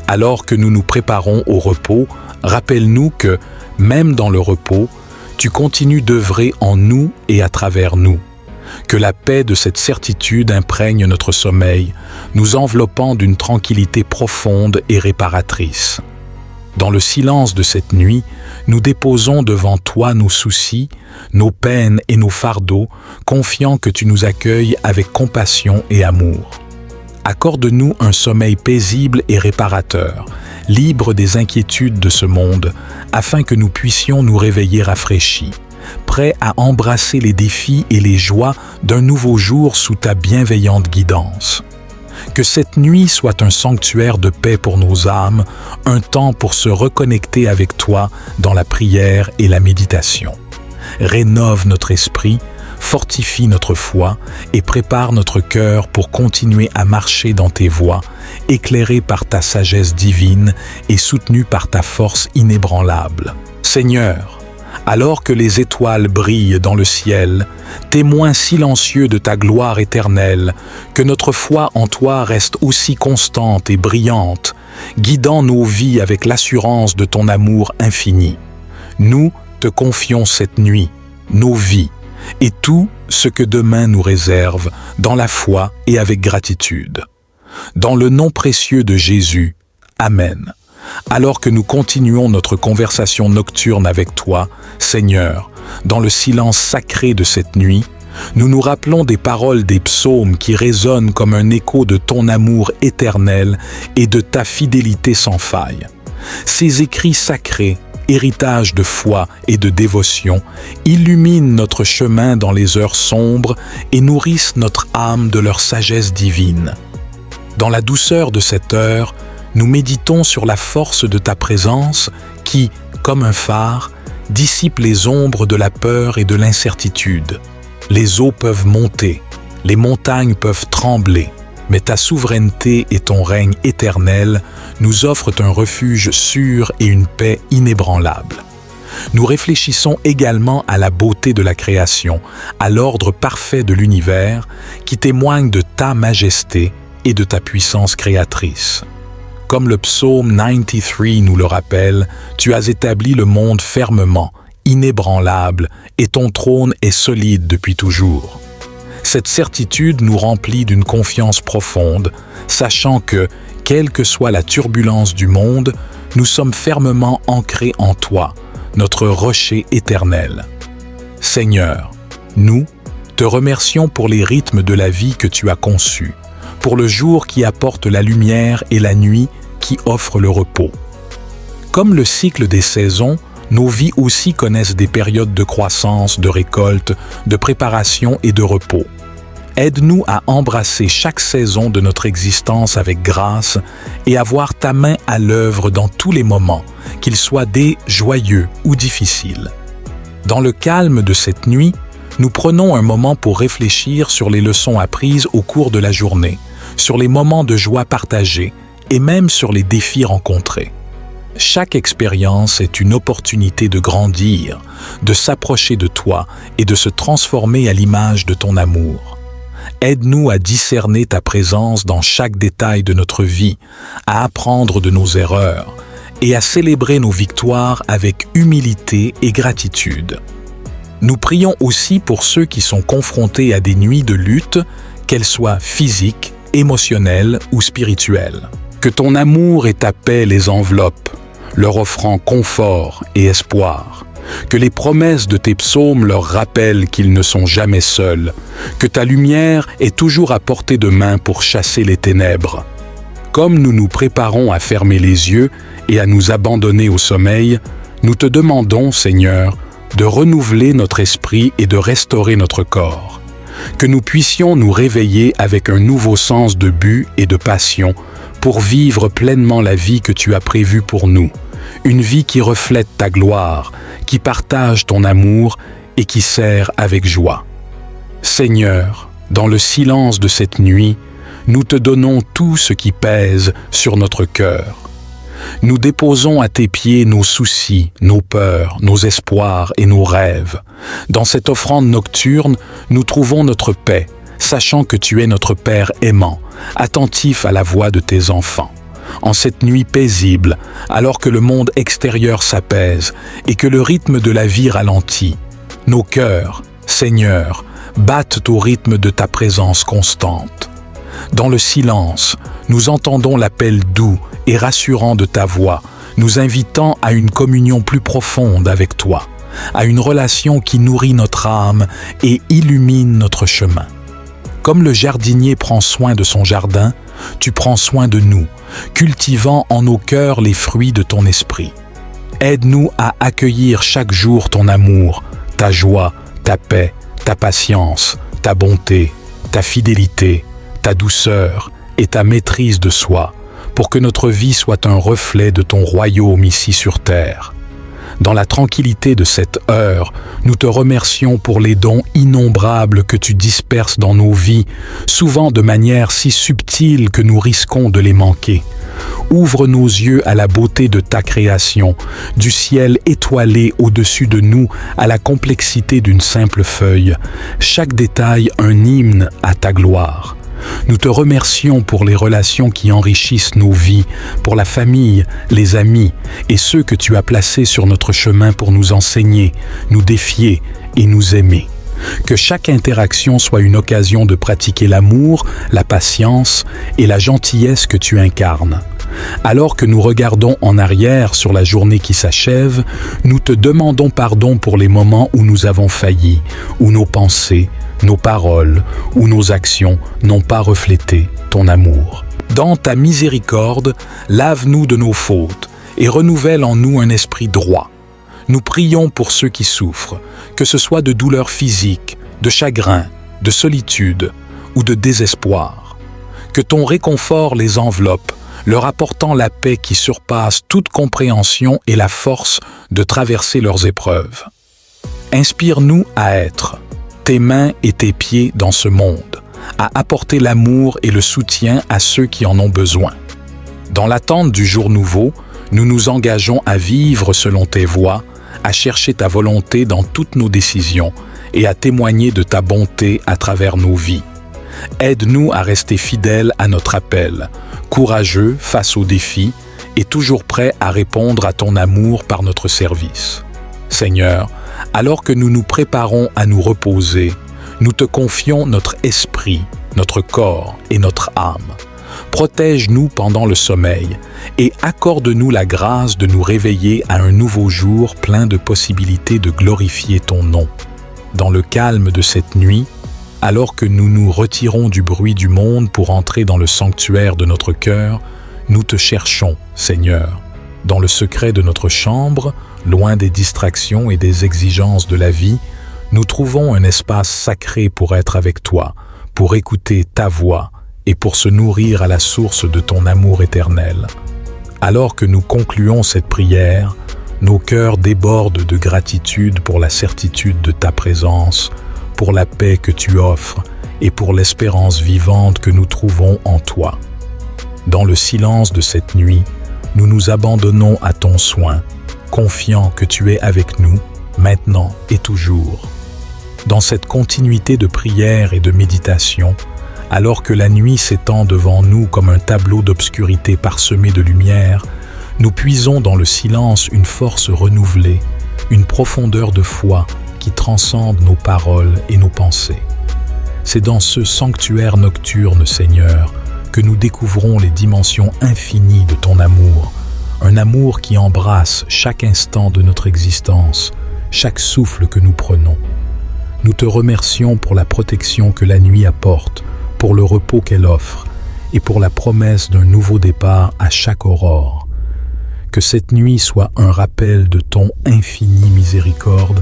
A: Alors que nous nous préparons au repos, rappelle-nous que, même dans le repos, tu continues d'œuvrer en nous et à travers nous. Que la paix de cette certitude imprègne notre sommeil, nous enveloppant d'une tranquillité profonde et réparatrice. Dans le silence de cette nuit, nous déposons devant toi nos soucis, nos peines et nos fardeaux, confiant que tu nous accueilles avec compassion et amour. Accorde-nous un sommeil paisible et réparateur, libre des inquiétudes de ce monde, afin que nous puissions nous réveiller rafraîchis, prêts à embrasser les défis et les joies d'un nouveau jour sous ta bienveillante guidance. Que cette nuit soit un sanctuaire de paix pour nos âmes, un temps pour se reconnecter avec toi dans la prière et la méditation. Rénove notre esprit, fortifie notre foi et prépare notre cœur pour continuer à marcher dans tes voies, éclairé par ta sagesse divine et soutenu par ta force inébranlable. Seigneur, alors que les étoiles brillent dans le ciel, témoin silencieux de ta gloire éternelle, que notre foi en toi reste aussi constante et brillante, guidant nos vies avec l'assurance de ton amour infini. Nous te confions cette nuit, nos vies, et tout ce que demain nous réserve, dans la foi et avec gratitude. Dans le nom précieux de Jésus, Amen. Alors que nous continuons notre conversation nocturne avec toi, Seigneur, dans le silence sacré de cette nuit, nous nous rappelons des paroles des psaumes qui résonnent comme un écho de ton amour éternel et de ta fidélité sans faille. Ces écrits sacrés, héritage de foi et de dévotion, illuminent notre chemin dans les heures sombres et nourrissent notre âme de leur sagesse divine. Dans la douceur de cette heure, nous méditons sur la force de ta présence qui, comme un phare, dissipe les ombres de la peur et de l'incertitude. Les eaux peuvent monter, les montagnes peuvent trembler, mais ta souveraineté et ton règne éternel nous offrent un refuge sûr et une paix inébranlable. Nous réfléchissons également à la beauté de la création, à l'ordre parfait de l'univers qui témoigne de ta majesté et de ta puissance créatrice. Comme le psaume 93 nous le rappelle, tu as établi le monde fermement, inébranlable, et ton trône est solide depuis toujours. Cette certitude nous remplit d'une confiance profonde, sachant que, quelle que soit la turbulence du monde, nous sommes fermement ancrés en toi, notre rocher éternel. Seigneur, nous te remercions pour les rythmes de la vie que tu as conçus, pour le jour qui apporte la lumière et la nuit qui offre le repos. Comme le cycle des saisons, nos vies aussi connaissent des périodes de croissance, de récolte, de préparation et de repos. Aide-nous à embrasser chaque saison de notre existence avec grâce et à voir ta main à l'œuvre dans tous les moments, qu'ils soient des joyeux ou difficiles. Dans le calme de cette nuit, nous prenons un moment pour réfléchir sur les leçons apprises au cours de la journée, sur les moments de joie partagés et même sur les défis rencontrés. Chaque expérience est une opportunité de grandir, de s'approcher de toi et de se transformer à l'image de ton amour. Aide-nous à discerner ta présence dans chaque détail de notre vie, à apprendre de nos erreurs et à célébrer nos victoires avec humilité et gratitude. Nous prions aussi pour ceux qui sont confrontés à des nuits de lutte, qu'elles soient physiques, émotionnelles ou spirituelles. Que ton amour et ta paix les enveloppent, leur offrant confort et espoir. Que les promesses de tes psaumes leur rappellent qu'ils ne sont jamais seuls, que ta lumière est toujours à portée de main pour chasser les ténèbres. Comme nous nous préparons à fermer les yeux et à nous abandonner au sommeil, nous te demandons, Seigneur, de renouveler notre esprit et de restaurer notre corps. Que nous puissions nous réveiller avec un nouveau sens de but et de passion pour vivre pleinement la vie que tu as prévue pour nous, une vie qui reflète ta gloire, qui partage ton amour et qui sert avec joie. Seigneur, dans le silence de cette nuit, nous te donnons tout ce qui pèse sur notre cœur. Nous déposons à tes pieds nos soucis, nos peurs, nos espoirs et nos rêves. Dans cette offrande nocturne, nous trouvons notre paix, sachant que tu es notre Père aimant, attentif à la voix de tes enfants. En cette nuit paisible, alors que le monde extérieur s'apaise et que le rythme de la vie ralentit, nos cœurs, Seigneur, battent au rythme de ta présence constante. Dans le silence, nous entendons l'appel doux et rassurant de ta voix, nous invitant à une communion plus profonde avec toi, à une relation qui nourrit notre âme et illumine notre chemin. Comme le jardinier prend soin de son jardin, tu prends soin de nous, cultivant en nos cœurs les fruits de ton esprit. Aide-nous à accueillir chaque jour ton amour, ta joie, ta paix, ta patience, ta bonté, ta fidélité, ta douceur et ta maîtrise de soi, pour que notre vie soit un reflet de ton royaume ici sur terre. Dans la tranquillité de cette heure, nous te remercions pour les dons innombrables que tu disperses dans nos vies, souvent de manière si subtile que nous risquons de les manquer. Ouvre nos yeux à la beauté de ta création, du ciel étoilé au-dessus de nous à la complexité d'une simple feuille, chaque détail un hymne à ta gloire. Nous te remercions pour les relations qui enrichissent nos vies, pour la famille, les amis et ceux que tu as placés sur notre chemin pour nous enseigner, nous défier et nous aimer. Que chaque interaction soit une occasion de pratiquer l'amour, la patience et la gentillesse que tu incarnes. Alors que nous regardons en arrière sur la journée qui s'achève, nous te demandons pardon pour les moments où nous avons failli, où nos pensées, nos paroles ou nos actions n'ont pas reflété ton amour. Dans ta miséricorde, lave-nous de nos fautes et renouvelle en nous un esprit droit. Nous prions pour ceux qui souffrent, que ce soit de douleurs physiques, de chagrin, de solitude ou de désespoir. Que ton réconfort les enveloppe, leur apportant la paix qui surpasse toute compréhension et la force de traverser leurs épreuves. Inspire-nous à être tes mains et tes pieds dans ce monde, à apporter l'amour et le soutien à ceux qui en ont besoin. Dans l'attente du jour nouveau, nous nous engageons à vivre selon tes voies, à chercher ta volonté dans toutes nos décisions et à témoigner de ta bonté à travers nos vies. Aide-nous à rester fidèles à notre appel, courageux face aux défis et toujours prêts à répondre à ton amour par notre service. Seigneur, alors que nous nous préparons à nous reposer, nous te confions notre esprit, notre corps et notre âme. Protège-nous pendant le sommeil et accorde-nous la grâce de nous réveiller à un nouveau jour plein de possibilités de glorifier ton nom. Dans le calme de cette nuit, alors que nous nous retirons du bruit du monde pour entrer dans le sanctuaire de notre cœur, nous te cherchons, Seigneur. Dans le secret de notre chambre, loin des distractions et des exigences de la vie, nous trouvons un espace sacré pour être avec toi, pour écouter ta voix et pour se nourrir à la source de ton amour éternel. Alors que nous concluons cette prière, nos cœurs débordent de gratitude pour la certitude de ta présence, pour la paix que tu offres et pour l'espérance vivante que nous trouvons en toi. Dans le silence de cette nuit, nous nous abandonnons à ton soin, confiants que tu es avec nous, maintenant et toujours. Dans cette continuité de prière et de méditation, alors que la nuit s'étend devant nous comme un tableau d'obscurité parsemé de lumière, nous puisons dans le silence une force renouvelée, une profondeur de foi qui transcende nos paroles et nos pensées. C'est dans ce sanctuaire nocturne, Seigneur, que nous découvrons les dimensions infinies de ton amour, un amour qui embrasse chaque instant de notre existence, chaque souffle que nous prenons. Nous te remercions pour la protection que la nuit apporte, pour le repos qu'elle offre et pour la promesse d'un nouveau départ à chaque aurore. Que cette nuit soit un rappel de ton infini miséricorde,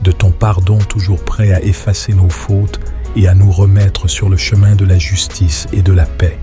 A: de ton pardon toujours prêt à effacer nos fautes et à nous remettre sur le chemin de la justice et de la paix.